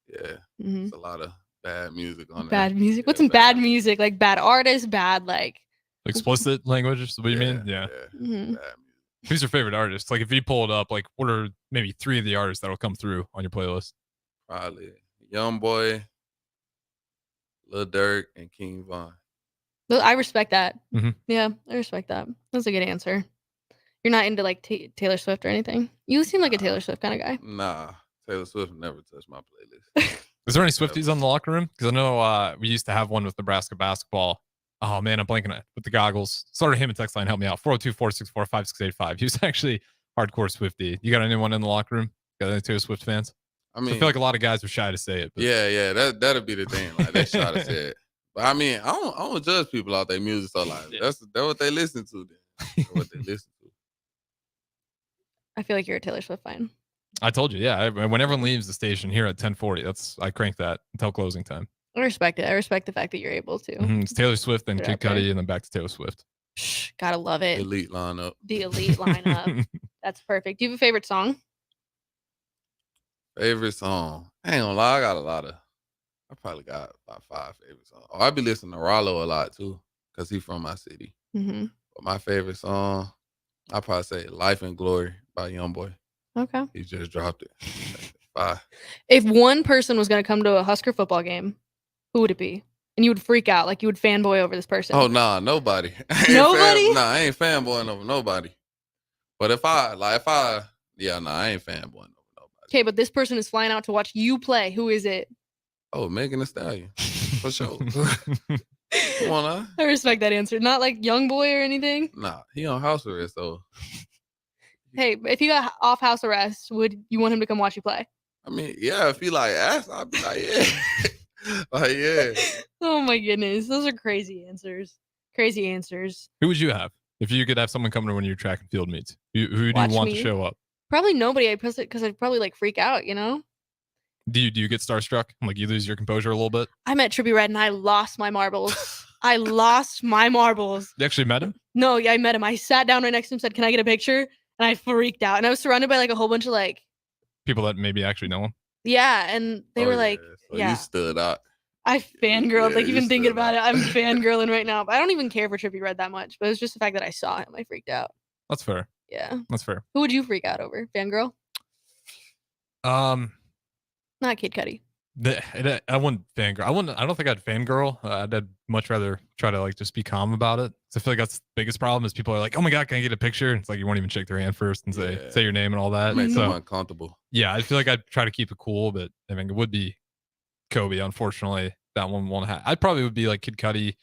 [SPEAKER 10] Yeah.
[SPEAKER 8] Mhm.
[SPEAKER 10] It's a lot of bad music on there.
[SPEAKER 8] Bad music? What's some bad music? Like bad artists, bad like
[SPEAKER 9] Explicit language is what you mean? Yeah.
[SPEAKER 8] Mhm.
[SPEAKER 9] Who's your favorite artist? Like if you pull it up, like what are maybe 3 of the artists that'll come through on your playlist?
[SPEAKER 10] Probably Youngboy, Lil Durk, and King Von.
[SPEAKER 8] Well, I respect that.
[SPEAKER 9] Mhm.
[SPEAKER 8] Yeah, I respect that. That's a good answer. You're not into like Taylor Swift or anything. You seem like a Taylor Swift kind of guy.
[SPEAKER 10] Nah, Taylor Swift never touched my playlist.
[SPEAKER 9] Is there any Swifties on the locker room? Because I know we used to have one with Nebraska basketball. Oh man, I'm blanking it with the goggles. Sorry, him and text line help me out. 402-464-5685. He was actually hardcore Swiftie. You got anyone in the locker room? Got any Taylor Swift fans?
[SPEAKER 10] I mean,
[SPEAKER 9] I feel like a lot of guys are shy to say it. But
[SPEAKER 10] yeah, that'll be the thing. Like they try to say it. But I mean, I don't judge people out their music. So like that's what they listen to then. That's what they listen to.
[SPEAKER 8] I feel like you're a Taylor Swift fan.
[SPEAKER 9] I told you, yeah. When everyone leaves the station here at 10:40, I crank that until closing time.
[SPEAKER 8] I respect it. I respect the fact that you're able to.
[SPEAKER 9] It's Taylor Swift, then
[SPEAKER 8] Put it
[SPEAKER 9] Kid
[SPEAKER 8] out there.
[SPEAKER 9] Cudi, and then back to Taylor Swift.
[SPEAKER 8] Gotta love it.
[SPEAKER 10] Elite lineup.
[SPEAKER 8] The elite lineup. That's perfect. Do you have a favorite song?
[SPEAKER 10] Favorite song? I ain't gonna lie, I probably got about 5 favorite songs. Oh, I be listening to Rollo a lot too, because he from my city.
[SPEAKER 8] Mm-hmm.
[SPEAKER 10] But my favorite song, I probably say "Life and Glory" by Youngboy.
[SPEAKER 8] Okay.
[SPEAKER 10] He just dropped it. 5.
[SPEAKER 8] If one person was going to come to a Husker football game, who would it be? And you would freak out, like you would fanboy over this person.
[SPEAKER 10] Oh nah, nobody.
[SPEAKER 8] Nobody?
[SPEAKER 10] I ain't fanboying over nobody. But if I I ain't fanboying.
[SPEAKER 8] Okay, but this person is flying out to watch you play. Who is it?
[SPEAKER 10] Oh, Megan Thee Stallion. For sure. Come on, now.
[SPEAKER 8] I respect that answer. Not like young boy or anything.
[SPEAKER 10] Nah, he on house arrest, so
[SPEAKER 8] Hey, if he got off house arrest, would you want him to come watch you play?
[SPEAKER 10] I mean, yeah, if he like asked, I'd be like, yeah. Like, yeah.
[SPEAKER 8] Oh my goodness. Those are crazy answers. Crazy answers.
[SPEAKER 9] Who would you have if you could have someone come to one of your track and field meets? Who do
[SPEAKER 8] Watch
[SPEAKER 9] you want
[SPEAKER 8] me?
[SPEAKER 9] to show up?
[SPEAKER 8] Probably nobody. Because I'd probably like freak out, you know?
[SPEAKER 9] Do you get starstruck? Like you lose your composure a little bit?
[SPEAKER 8] I met Trippie Redd and I lost my marbles. I lost my marbles.
[SPEAKER 9] You actually met him?
[SPEAKER 8] No, yeah, I met him. I sat down right next to him, said, "Can I get a picture?" And I freaked out. And I was surrounded by like a whole bunch of like,
[SPEAKER 9] People that maybe actually know him.
[SPEAKER 8] yeah, and they were like,
[SPEAKER 10] So
[SPEAKER 8] yeah.
[SPEAKER 10] you stood out.
[SPEAKER 8] I fangirled,
[SPEAKER 10] Yeah,
[SPEAKER 8] like
[SPEAKER 10] you
[SPEAKER 8] even thinking
[SPEAKER 10] stood
[SPEAKER 8] about it, I'm fangirling right now. But I don't even care for Trippie Redd that much. But it was just the fact that I saw him. I freaked out.
[SPEAKER 9] That's fair.
[SPEAKER 8] Yeah.
[SPEAKER 9] That's fair.
[SPEAKER 8] Who would you freak out over? Fangirl? Not Kid Cudi.
[SPEAKER 9] I wouldn't fangirl. I don't think I'd fangirl. I'd much rather try to like just be calm about it. So I feel like that's the biggest problem is people are like, "Oh my god, can I get a picture?" And it's like you won't even shake their hand first and say your name and all that.
[SPEAKER 10] Makes
[SPEAKER 9] So
[SPEAKER 10] them uncomfortable.
[SPEAKER 9] yeah, I feel like I'd try to keep it cool, but I mean, it would be Kobe. Unfortunately, that one won't have. I probably would be like Kid Cudi.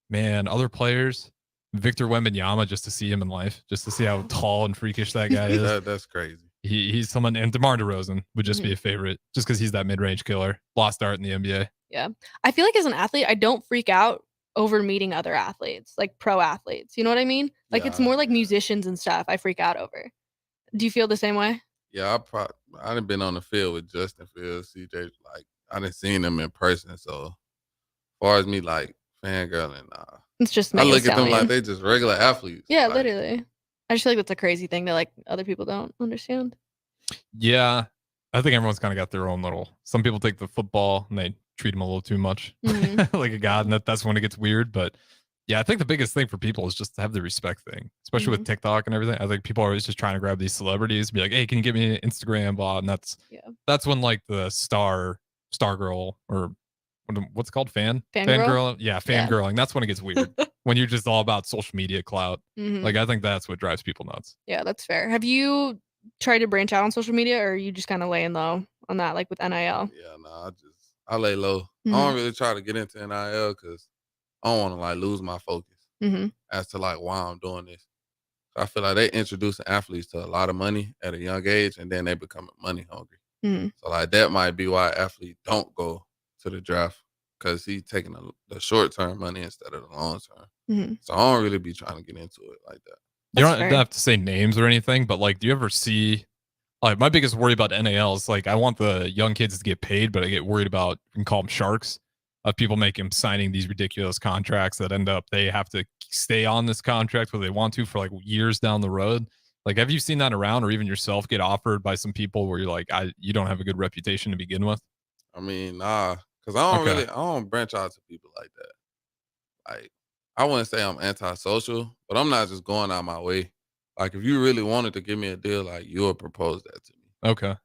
[SPEAKER 9] Man, other players, Victor Wembanyama, just to see him in life, just to see how tall and freakish that guy is.
[SPEAKER 10] That's crazy.
[SPEAKER 9] He's someone, and DeMar DeRozan would just be a favorite, just because he's that mid-range killer, lost art in the NBA.
[SPEAKER 8] Yeah. I feel like as an athlete, I don't freak out over meeting other athletes, like pro athletes. You know what I mean? Like it's more like musicians and stuff I freak out over. Do you feel the same way?
[SPEAKER 10] Yeah, I done been on the field with Justin Fields, CJ. Like I done seen them in person. So as far as me like fangirling,
[SPEAKER 8] It's just
[SPEAKER 10] I
[SPEAKER 8] Megan
[SPEAKER 10] look at them like
[SPEAKER 8] Stallion.
[SPEAKER 10] they just regular athletes.
[SPEAKER 8] Yeah,
[SPEAKER 10] Like,
[SPEAKER 8] literally. I just feel like that's a crazy thing that like other people don't understand.
[SPEAKER 9] Yeah, I think everyone's kind of got their own little. Some people take the football and they treat him a little too much, like a god, and that's when it gets weird. But yeah, I think the biggest thing for people is just to have the respect thing, especially with TikTok and everything. I think people are always just trying to grab these celebrities, be like, "Hey, can you get me an Instagram?" Blah, and that's when like the star girl or what's it called fangirl, yeah, fangirling. That's when it gets weird. When you're just all about social media clout. Like I think that's what drives people nuts.
[SPEAKER 8] Yeah, that's fair. Have you tried to branch out on social media, or are you just kind of laying low on that, like with NIL?
[SPEAKER 10] Yeah, no, I lay low. I don't really try to get into NIL because I don't want to like lose my focus as to like why I'm doing this. So I feel like they introducing athletes to a lot of money at a young age, and then they become money hungry. So like that might be why athletes don't go to the draft because he's taking the short term money instead of the long term. So I don't really be trying to get into it like that.
[SPEAKER 9] You don't have to say names or anything, but like, do you ever see? Like my biggest worry about NIL is like I want the young kids to get paid, but I get worried about, you can call them sharks, of people making signing these ridiculous contracts that end up they have to stay on this contract whether they want to for like years down the road. Like, have you seen that around, or even yourself get offered by some people where you're like, you don't have a good reputation to begin with?
[SPEAKER 10] I mean, nah, because I don't branch out to people like that. Like, I wouldn't say I'm antisocial, but I'm not just going out my way. Like, if you really wanted to give me a deal, like, you would propose that to me.
[SPEAKER 9] Okay.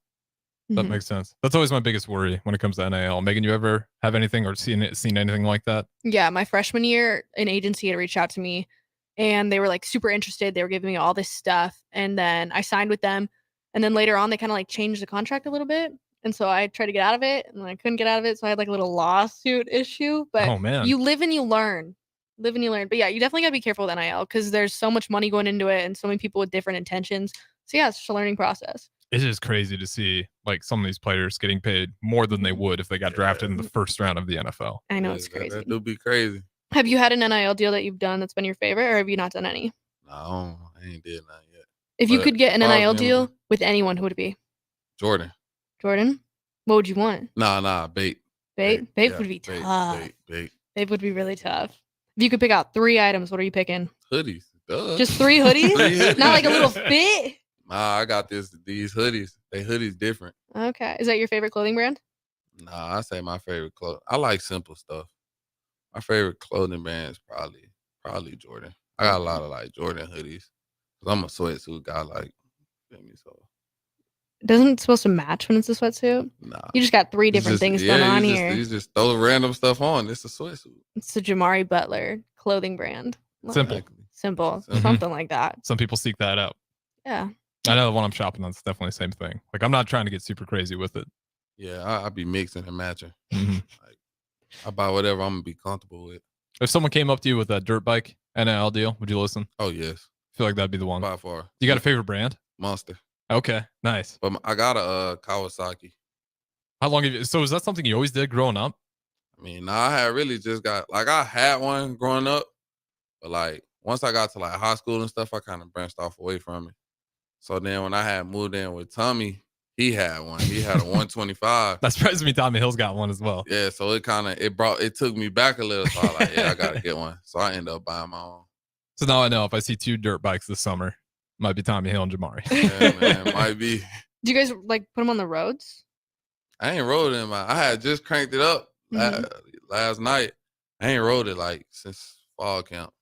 [SPEAKER 9] That makes sense. That's always my biggest worry when it comes to NIL. Megan, you ever have anything or seen anything like that?
[SPEAKER 8] Yeah, my freshman year, an agency had reached out to me and they were like super interested. They were giving me all this stuff. And then I signed with them. And then later on, they kind of like changed the contract a little bit. And so I tried to get out of it and I couldn't get out of it. So I had like a little lawsuit issue. But
[SPEAKER 9] oh, man.
[SPEAKER 8] You live and you learn. Live and you learn. But yeah, you definitely got to be careful with NIL because there's so much money going into it and so many people with different intentions. So yeah, it's just a learning process.
[SPEAKER 9] It is crazy to see like some of these players getting paid more than they would if they got drafted in the first round of the NFL.
[SPEAKER 8] I know, it's crazy.
[SPEAKER 10] That would be crazy.
[SPEAKER 8] Have you had an NIL deal that you've done that's been your favorite, or have you not done any?
[SPEAKER 10] No, I ain't did nothing yet.
[SPEAKER 8] If you could get an NIL deal with anyone, who would it be?
[SPEAKER 10] Jordan.
[SPEAKER 8] Jordan? What would you want?
[SPEAKER 10] Nah, Bait.
[SPEAKER 8] Bait
[SPEAKER 10] Yeah,
[SPEAKER 8] would be
[SPEAKER 10] Bait,
[SPEAKER 8] tough.
[SPEAKER 10] Bait.
[SPEAKER 8] Bait would be really tough. If you could pick out 3 items, what are you picking?
[SPEAKER 10] Hoodies. Duh.
[SPEAKER 8] Just 3 hoodies?
[SPEAKER 10] 3 hoodies.
[SPEAKER 8] Not like a little fit?
[SPEAKER 10] Nah, I got these hoodies. They hoodies different.
[SPEAKER 8] Okay. Is that your favorite clothing brand?
[SPEAKER 10] Nah, I say my favorite clothes. I like simple stuff. My favorite clothing brand is probably Jordan. I got a lot of like Jordan hoodies. Cause I'm a sweatsuit guy, like, feel me? So
[SPEAKER 8] Doesn't it supposed to match when it's a sweatsuit?
[SPEAKER 10] nah.
[SPEAKER 8] You just got 3 different things going on here.
[SPEAKER 10] You just throw random stuff on. It's a sweatsuit.
[SPEAKER 8] It's the Jamari Butler clothing brand.
[SPEAKER 9] Simple.
[SPEAKER 8] Simple. Something like that.
[SPEAKER 9] Some people seek that out.
[SPEAKER 8] Yeah.
[SPEAKER 9] I know the one I'm shopping on is definitely the same thing. Like, I'm not trying to get super crazy with it.
[SPEAKER 10] Yeah, I be mixing and matching. Like, I buy whatever I'm gonna be comfortable with.
[SPEAKER 9] If someone came up to you with a dirt bike NIL deal, would you listen?
[SPEAKER 10] Oh yes.
[SPEAKER 9] I feel like that'd be the one.
[SPEAKER 10] By far.
[SPEAKER 9] You got a favorite brand?
[SPEAKER 10] Monster.
[SPEAKER 9] Okay, nice.
[SPEAKER 10] But I got a Kawasaki.
[SPEAKER 9] How long have you? So is that something you always did growing up?
[SPEAKER 10] I mean, I had really just got like I had one growing up, but like once I got to like high school and stuff, I kind of branched off away from it. So then when I had moved in with Tommy, He had one. He had a 125.
[SPEAKER 9] That surprised me. Tommy Hill's got one as well.
[SPEAKER 10] Yeah, so it took me back a little. So I was like, yeah, I gotta get one. So I ended up buying my own.
[SPEAKER 9] So now I know if I see 2 dirt bikes this summer, might be Tommy Hill and Jamari.
[SPEAKER 10] Yeah, man, might be.
[SPEAKER 8] Do you guys like put them on the roads?
[SPEAKER 10] I ain't rode it I had just cranked it up last night. I ain't rode it like since fall camp,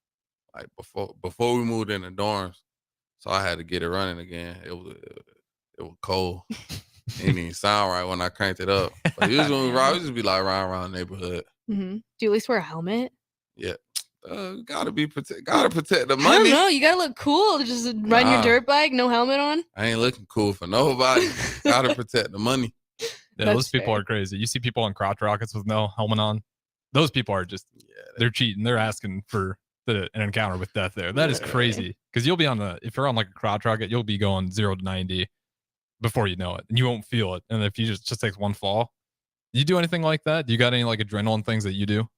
[SPEAKER 10] like before we moved in the dorms. So I had to get it running again. It was cold. It didn't even sound right when I cranked it up. But usually when we ride, we just be like riding around the neighborhood.
[SPEAKER 8] Mm-hmm. Do you at least wear a helmet?
[SPEAKER 10] Yeah. Gotta protect the money.
[SPEAKER 8] I don't know. You gotta look cool. Just riding your dirt bike, no helmet on.
[SPEAKER 10] I ain't looking cool for nobody. Gotta protect the money.
[SPEAKER 9] Yeah, those people are crazy. You see people on crotch rockets with no helmet on. Those people are just, they're cheating. They're asking for an encounter with death there. That is crazy. Because you'll be if you're on like a crotch rocket, you'll be going 0 to 90 before you know it. And you won't feel it. And if you just takes one fall, you do anything like that? Do you got any like adrenaline things that you do?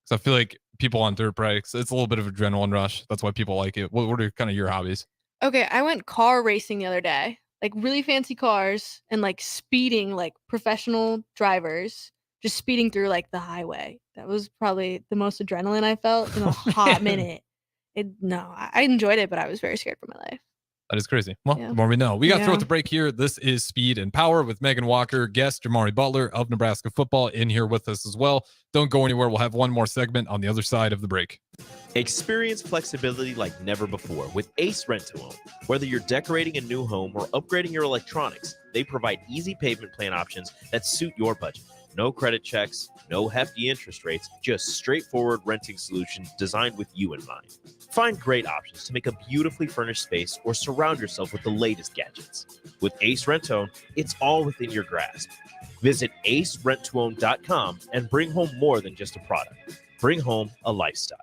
[SPEAKER 9] Because I feel like people on dirt bikes, it's a little bit of adrenaline rush. That's why people like it. What are kind of your hobbies?
[SPEAKER 8] Okay, I went car racing the other day. Like really fancy cars and like speeding, like professional drivers just speeding through like the highway. That was probably the most adrenaline I felt in a hot minute. I enjoyed it, but I was very scared for my life.
[SPEAKER 9] That is crazy. Well, the more we know. We got to throw at the break here. This is Speed and Power with Megan Walker, guest Jamari Butler of Nebraska Football in here with us as well. Don't go anywhere. We'll have one more segment on the other side of the break.
[SPEAKER 15] Experience flexibility like never before with Ace Rent-to-Own. Whether you're decorating a new home or upgrading your electronics, they provide easy payment plan options that suit your budget. No credit checks, no hefty interest rates, just straightforward renting solutions designed with you in mind. Find great options to make a beautifully furnished space or surround yourself with the latest gadgets. With Ace Rent-to-Own, it's all within your grasp. Visit acerentoown.com and bring home more than just a product. Bring home a lifestyle.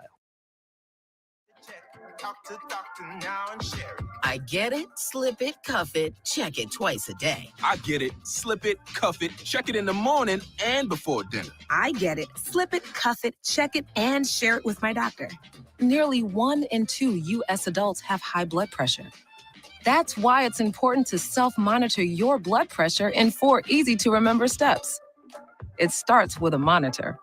[SPEAKER 1] I get it, slip it, cuff it, check it twice a day.
[SPEAKER 2] I get it, slip it, cuff it, check it in the morning and before dinner.
[SPEAKER 4] I get it, slip it, cuff it, check it, and share it with my doctor. Nearly 1 in 2 U.S. adults have high blood pressure. That's why it's important to self-monitor your blood pressure in 4 easy-to-remember steps. It starts with a monitor.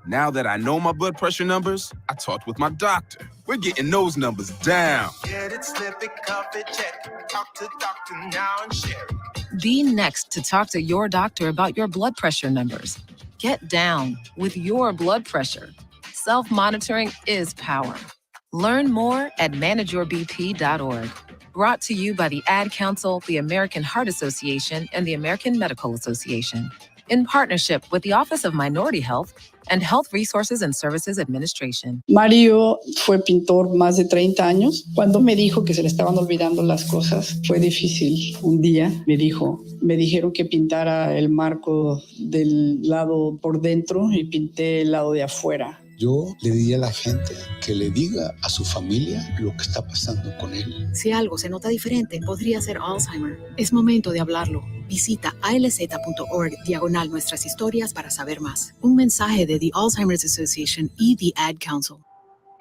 [SPEAKER 2] Now that I know my blood pressure numbers, I talked with my doctor. We're getting those numbers down.
[SPEAKER 1] Get it, slip it, cuff it, check it. Talk to doctor now and share it.
[SPEAKER 4] Be next to talk to your doctor about your blood pressure numbers. Get down with your blood pressure. Self-monitoring is power. Learn more at manageyourbp.org. Brought to you by the Ad Council, the American Heart Association, and the American Medical Association, in partnership with the Office of Minority Health and Health Resources and Services Administration.
[SPEAKER 24] Mario fue pintor más de 30 años. Cuando me dijo que se le estaban olvidando las cosas, fue difícil. Un día me dijeron que pintara el marco del lado por dentro y pinté el lado de afuera.
[SPEAKER 25] Yo le diría a la gente que le diga a su familia lo que está pasando con él.
[SPEAKER 26] Si algo se nota diferente, podría ser Alzheimer. Es momento de hablarlo. Visita alz.org/nuestras historias para saber más. Un mensaje de the Alzheimer's Association y the Ad Council.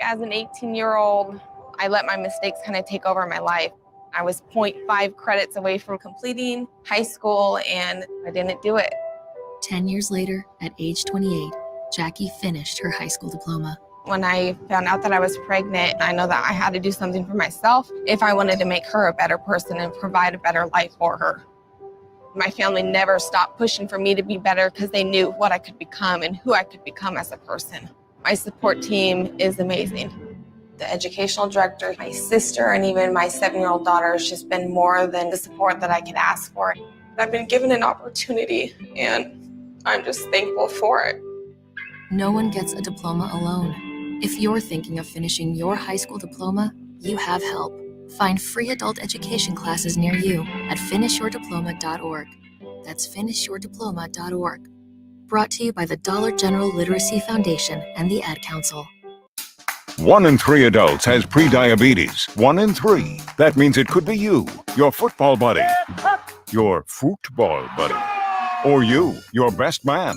[SPEAKER 27] As an 18-year-old, I let my mistakes kind of take over my life. I was 0.5 credits away from completing high school, and I didn't do it.
[SPEAKER 26] 10 years later, at age 28, Jackie finished her high school diploma.
[SPEAKER 27] When I found out that I was pregnant, I know that I had to do something for myself if I wanted to make her a better person and provide a better life for her. My family never stopped pushing for me to be better because they knew what I could become and who I could become as a person. My support team is amazing. The educational director, my sister, and even my 7-year-old daughter has just been more than the support that I could ask for. I've been given an opportunity, and I'm just thankful for it.
[SPEAKER 26] No one gets a diploma alone. If you're thinking of finishing your high school diploma, you have help. Find free adult education classes near you at finishyourdiploma.org. That's finishyourdiploma.org. Brought to you by the Dollar General Literacy Foundation and the Ad Council.
[SPEAKER 28] 1 in 3 adults has prediabetes. 1 in 3. That means it could be you, your football buddy, your football buddy, or you, your best man,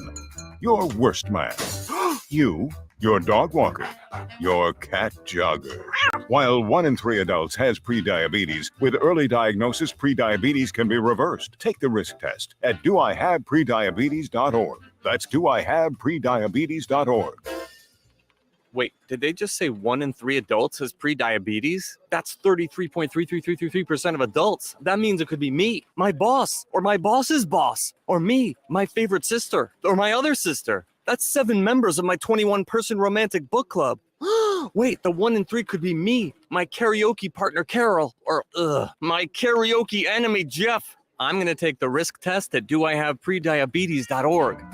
[SPEAKER 28] your worst man, you, your dog walker, your cat jogger. While 1 in 3 adults has prediabetes, with early diagnosis, prediabetes can be reversed. Take the risk test at doihaveprediabetes.org. That's doihaveprediabetes.org.
[SPEAKER 5] Wait, did they just say 1 in 3 adults has prediabetes? That's 33.33333% of adults. That means it could be me, my boss, or my boss's boss, or me, my favorite sister, or my other sister. That's 7 members of my 21-person romantic book club. Wait, the 1 in 3 could be me, my karaoke partner Carol, or my karaoke enemy Jeff. I'm going to take the risk test at doihaveprediabetes.org.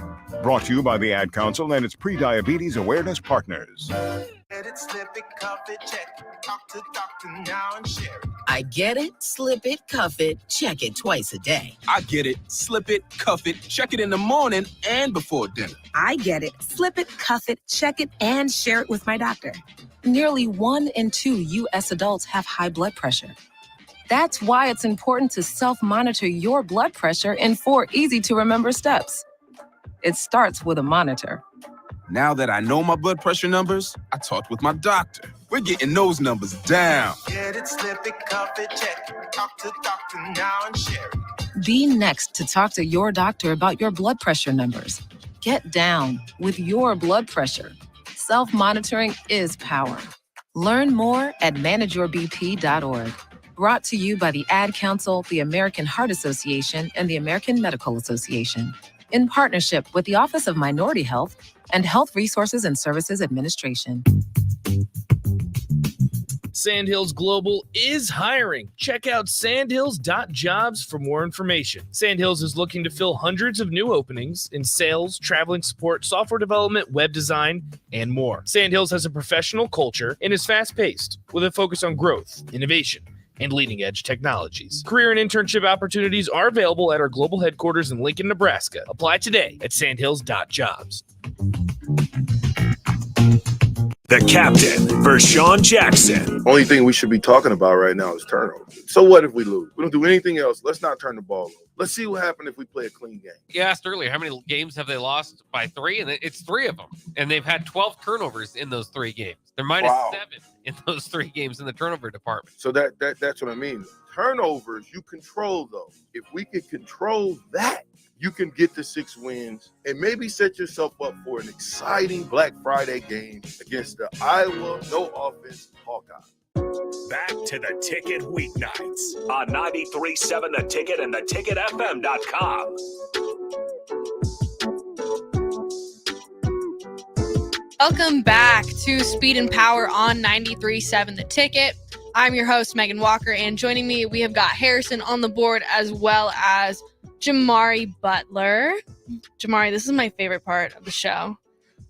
[SPEAKER 28] Brought to you by the Ad Council and its Prediabetes Awareness Partners.
[SPEAKER 1] Get it, slip it, cuff it, check it. Talk to doctor now and share it.
[SPEAKER 6] I get it, slip it, cuff it, check it twice a day.
[SPEAKER 2] I get it, slip it, cuff it, check it in the morning and before dinner.
[SPEAKER 11] I get it, slip it, cuff it, check it, and share it with my doctor.
[SPEAKER 4] Nearly 1 in 2 U.S. adults have high blood pressure. That's why it's important to self-monitor your blood pressure in 4 easy-to-remember steps. It starts with a monitor.
[SPEAKER 2] Now that I know my blood pressure numbers, I talked with my doctor. We're getting those numbers down.
[SPEAKER 1] Get it, slip it, cuff it, check it. Talk to doctor now and share it.
[SPEAKER 4] Be next to talk to your doctor about your blood pressure numbers. Get down with your blood pressure. Self-monitoring is power. Learn more at manageyourbp.org. Brought to you by the Ad Council, the American Heart Association, and the American Medical Association, in partnership with the Office of Minority Health and Health Resources and Services Administration.
[SPEAKER 15] Sandhills Global is hiring. Check out sandhills.jobs for more information. Sandhills is looking to fill hundreds of new openings in sales, traveling support, software development, web design, and more. Sandhills has a professional culture and is fast-paced with a focus on growth, innovation, and leading-edge technologies. Career and internship opportunities are available at our global headquarters in Lincoln, Nebraska. Apply today at sandhills.jobs.
[SPEAKER 3] The captain, Vershawn Jackson.
[SPEAKER 12] Only thing we should be talking about right now is turnovers. So what if we lose? We don't do anything else. Let's not turn the ball over. Let's see what happens if we play a clean game.
[SPEAKER 13] You asked earlier, how many games have they lost by 3? And it's 3 of them. And they've had 12 turnovers in those 3 games. They're minus 7 in those 3 games in the turnover department.
[SPEAKER 12] So that's what I mean. Turnovers, you control those. If we can control that, you can get to 6 wins and maybe set yourself up for an exciting Black Friday game against the Iowa no offense Hawkeyes.
[SPEAKER 3] Back to the Ticket weeknights on 93.7 The Ticket and theticketfm.com.
[SPEAKER 8] Welcome back to Speed and Power on 93.7 The Ticket. I'm your host, Megan Walker, and joining me, we have got Harrison on the board as well as Jamari Butler. Jamari, this is my favorite part of the show.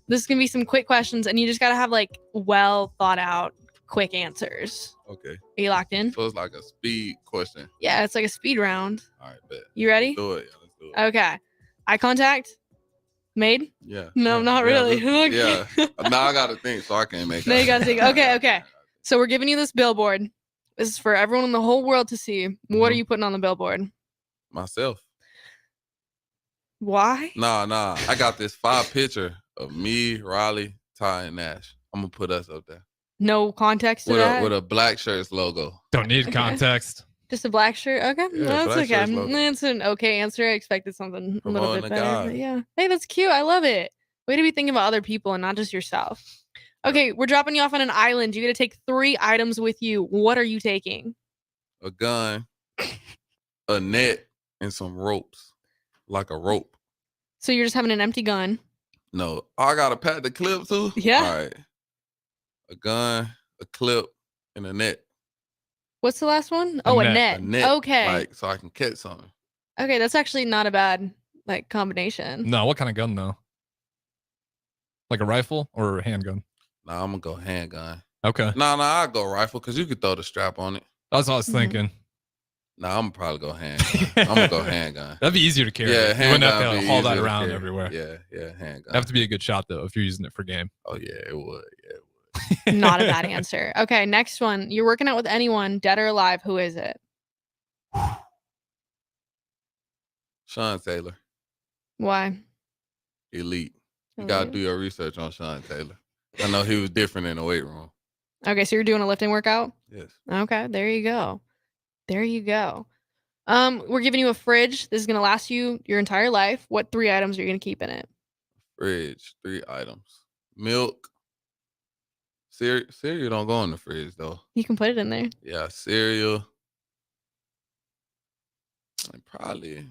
[SPEAKER 8] This is going to be some quick questions, and you just got to have like well thought out, quick answers.
[SPEAKER 10] Okay.
[SPEAKER 8] Are you locked in?
[SPEAKER 10] So it's like a speed question.
[SPEAKER 8] Yeah, it's like a speed round.
[SPEAKER 10] All right, bet.
[SPEAKER 8] You ready?
[SPEAKER 10] Do it. Yeah, let's do it.
[SPEAKER 8] Okay. Eye contact? Made?
[SPEAKER 10] Yeah.
[SPEAKER 8] No, not really.
[SPEAKER 10] Yeah. Now I got to think, so I can't make it.
[SPEAKER 8] No, you got to think. Okay. So we're giving you this billboard. This is for everyone in the whole world to see. What are you putting on the billboard?
[SPEAKER 10] Myself.
[SPEAKER 8] Why?
[SPEAKER 10] Nah. I got this 5 picture of me, Riley, Ty, and Nash. I'm going to put us up there.
[SPEAKER 8] No context to that?
[SPEAKER 10] With a black shirts logo.
[SPEAKER 9] Don't need context.
[SPEAKER 8] Just a black shirt? Okay.
[SPEAKER 10] Yeah,
[SPEAKER 8] No, that's
[SPEAKER 10] black
[SPEAKER 8] okay.
[SPEAKER 10] shirts logo.
[SPEAKER 8] That's an okay answer. I expected something a little
[SPEAKER 10] Promoting
[SPEAKER 8] bit
[SPEAKER 10] the
[SPEAKER 8] better.
[SPEAKER 10] guy.
[SPEAKER 8] But yeah. Hey, that's cute. I love it. Way to be thinking about other people and not just yourself. Okay, we're dropping you off on an island. You got to take 3 items with you. What are you taking?
[SPEAKER 10] A gun, a net, and some ropes. Like a rope.
[SPEAKER 8] So you're just having an empty gun.
[SPEAKER 10] No. I got to pack the clip too?
[SPEAKER 8] Yeah.
[SPEAKER 10] All right. A gun, a clip, and a net.
[SPEAKER 8] What's the last one? A net.
[SPEAKER 10] A net.
[SPEAKER 8] Okay.
[SPEAKER 10] Like, so I can catch something.
[SPEAKER 8] Okay, that's actually not a bad combination.
[SPEAKER 9] No, what kind of gun though? Like a rifle or a handgun?
[SPEAKER 10] Nah, I'm gonna go handgun.
[SPEAKER 9] Okay.
[SPEAKER 10] Nah, I'll go rifle because you could throw the strap on it.
[SPEAKER 9] That's what I was thinking.
[SPEAKER 10] Nah, I'm gonna probably go handgun. I'm gonna go handgun.
[SPEAKER 9] That'd be easier to carry.
[SPEAKER 10] Yeah,
[SPEAKER 9] You wouldn't have
[SPEAKER 10] handgun
[SPEAKER 9] to
[SPEAKER 10] be
[SPEAKER 9] haul that
[SPEAKER 10] easier to
[SPEAKER 9] around
[SPEAKER 10] carry.
[SPEAKER 9] everywhere.
[SPEAKER 10] Yeah, handgun.
[SPEAKER 9] It'd have to be a good shot though if you're using it for game.
[SPEAKER 10] Oh yeah, it would.
[SPEAKER 8] Not a bad answer. Okay, next one. You're working out with anyone, dead or alive. Who is it?
[SPEAKER 10] Sean Taylor,
[SPEAKER 8] Why?
[SPEAKER 10] elite. You gotta do your research on Sean Taylor. I know he was different in the weight room.
[SPEAKER 8] Okay, so you're doing a lifting workout?
[SPEAKER 10] Yes.
[SPEAKER 8] Okay, there you go. There you go. We're giving you a fridge. This is gonna last you your entire life. What 3 items are you gonna keep in it?
[SPEAKER 10] Fridge, 3 items. Milk. Cereal don't go in the fridge though.
[SPEAKER 8] You can put it in there.
[SPEAKER 10] Yeah, cereal. And probably.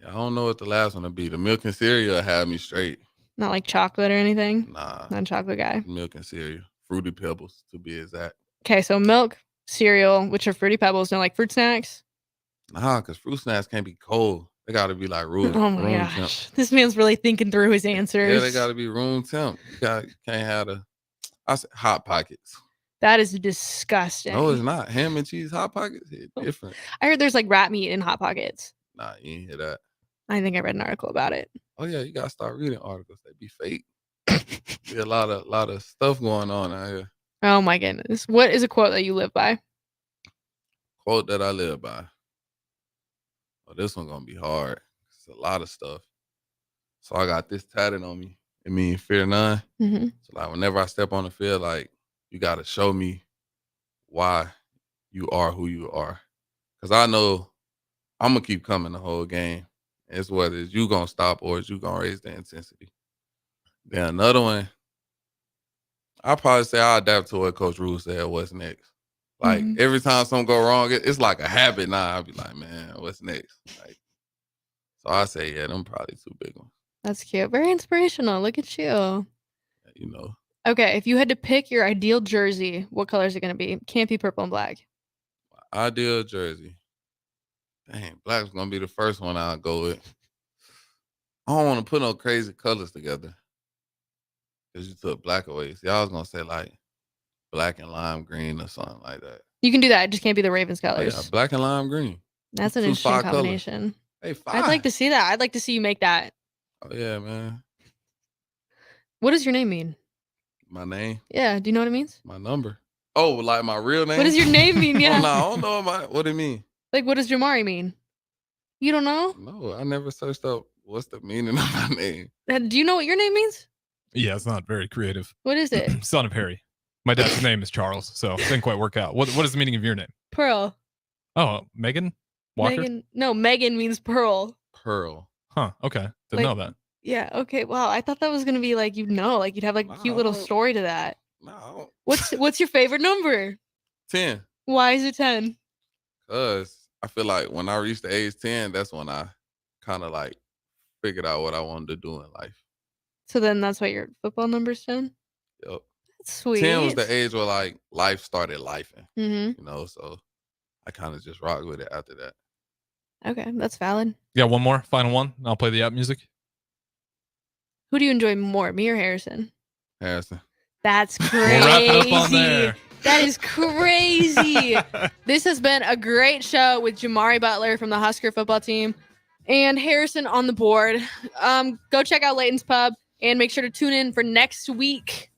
[SPEAKER 10] Yeah, I don't know what the last one will be. The milk and cereal have me straight.
[SPEAKER 8] Not like chocolate or anything?
[SPEAKER 10] Nah.
[SPEAKER 8] Not a chocolate guy.
[SPEAKER 10] Milk and cereal. Fruity Pebbles, to be exact.
[SPEAKER 8] Okay, so milk, cereal, which are Fruity Pebbles, no like fruit snacks.
[SPEAKER 10] Nah, because fruit snacks can't be cold. They got to be like room
[SPEAKER 8] Oh my
[SPEAKER 10] temp.
[SPEAKER 8] gosh. This man's really thinking through his answers.
[SPEAKER 10] Yeah, they got to be room temp. You can't have I said Hot Pockets.
[SPEAKER 8] That is disgusting.
[SPEAKER 10] No, it's not. Ham and cheese Hot Pockets hit different.
[SPEAKER 8] I heard there's like rat meat in Hot Pockets.
[SPEAKER 10] Nah, you ain't hear that.
[SPEAKER 8] I think I read an article about it.
[SPEAKER 10] Oh yeah, you gotta start reading articles. They be fake. Be a lot of stuff going on out here.
[SPEAKER 8] Oh my goodness. What is a quote that you live by?
[SPEAKER 10] Quote that I live by. Oh, this one gonna be hard. It's a lot of stuff. So I got this tatted on me. It means fear none.
[SPEAKER 8] Mhm.
[SPEAKER 10] So like whenever I step on the field, like you gotta show me why you are who you are. Cause I know I'm gonna keep coming the whole game. It's whether it's you gonna stop or it's you gonna raise the intensity. Then another one, I'll probably say I adapt to what Coach Rule said, what's next. Like every time something go wrong, it's like a habit now. I'll be like, man, what's next? Like, so I say, yeah, them probably 2 big ones.
[SPEAKER 8] That's cute. Very inspirational. Look at you.
[SPEAKER 10] You know,
[SPEAKER 8] Okay, if you had to pick your ideal jersey, what color is it going to be? Can't be purple and black.
[SPEAKER 10] ideal jersey. Dang, black's gonna be the first one I'll go with. I don't want to put no crazy colors together. Cause you took black away. See, I was gonna say like black and lime green or something like that.
[SPEAKER 8] You can do that. It just can't be the Ravens
[SPEAKER 10] Oh,
[SPEAKER 8] colors.
[SPEAKER 10] yeah, black and lime green.
[SPEAKER 8] That's an
[SPEAKER 10] Two
[SPEAKER 8] interesting
[SPEAKER 10] fire colors.
[SPEAKER 8] combination.
[SPEAKER 10] Hey,
[SPEAKER 8] I'd
[SPEAKER 10] fire.
[SPEAKER 8] like to see that. I'd like to see you make that.
[SPEAKER 10] Oh yeah, man.
[SPEAKER 8] What does your name mean?
[SPEAKER 10] My name,
[SPEAKER 8] Yeah, do you know what it means?
[SPEAKER 10] my number. Oh, like my real name.
[SPEAKER 8] What does your name mean? Yeah.
[SPEAKER 10] Oh, no, I don't know what it mean.
[SPEAKER 8] Like, what does Jamari mean? You don't know?
[SPEAKER 10] No, I never searched up what's the meaning of my name.
[SPEAKER 8] Do you know what your name means?
[SPEAKER 9] Yeah, it's not very creative.
[SPEAKER 8] What is it?
[SPEAKER 9] Son of Harry. My dad's name is Charles, so it didn't quite work out. What is the meaning of your name?
[SPEAKER 8] Pearl.
[SPEAKER 9] Oh, Megan Walker.
[SPEAKER 8] Megan. No, Megan means pearl.
[SPEAKER 10] Pearl.
[SPEAKER 9] Huh. Okay.
[SPEAKER 8] Like-
[SPEAKER 9] Didn't know that.
[SPEAKER 8] Yeah. Okay. Wow. I thought that was gonna be like like you'd have like a cute little story to that.
[SPEAKER 10] No.
[SPEAKER 8] What's your favorite number?
[SPEAKER 10] 10.
[SPEAKER 8] Why is it 10?
[SPEAKER 10] Cause I feel like when I reached the age 10, that's when I kind of like figured out what I wanted to do in life.
[SPEAKER 8] So then that's why your football number's 10.
[SPEAKER 10] Yep.
[SPEAKER 8] That's sweet.
[SPEAKER 10] 10 was the age where like life started lifing.
[SPEAKER 8] Mm-hmm.
[SPEAKER 10] You know, so I kind of just rocked with it after that.
[SPEAKER 8] Okay, that's valid.
[SPEAKER 9] Yeah, one more, final one. I'll play the app music.
[SPEAKER 8] Who do you enjoy more, me or Harrison?
[SPEAKER 10] Harrison.
[SPEAKER 8] That's crazy.
[SPEAKER 9] We'll wrap it up on there.
[SPEAKER 8] That is crazy. This has been a great show with Jamari Butler from the Husker football team and Harrison on the board. Go check out Layton's Pub and make sure to tune in for next week.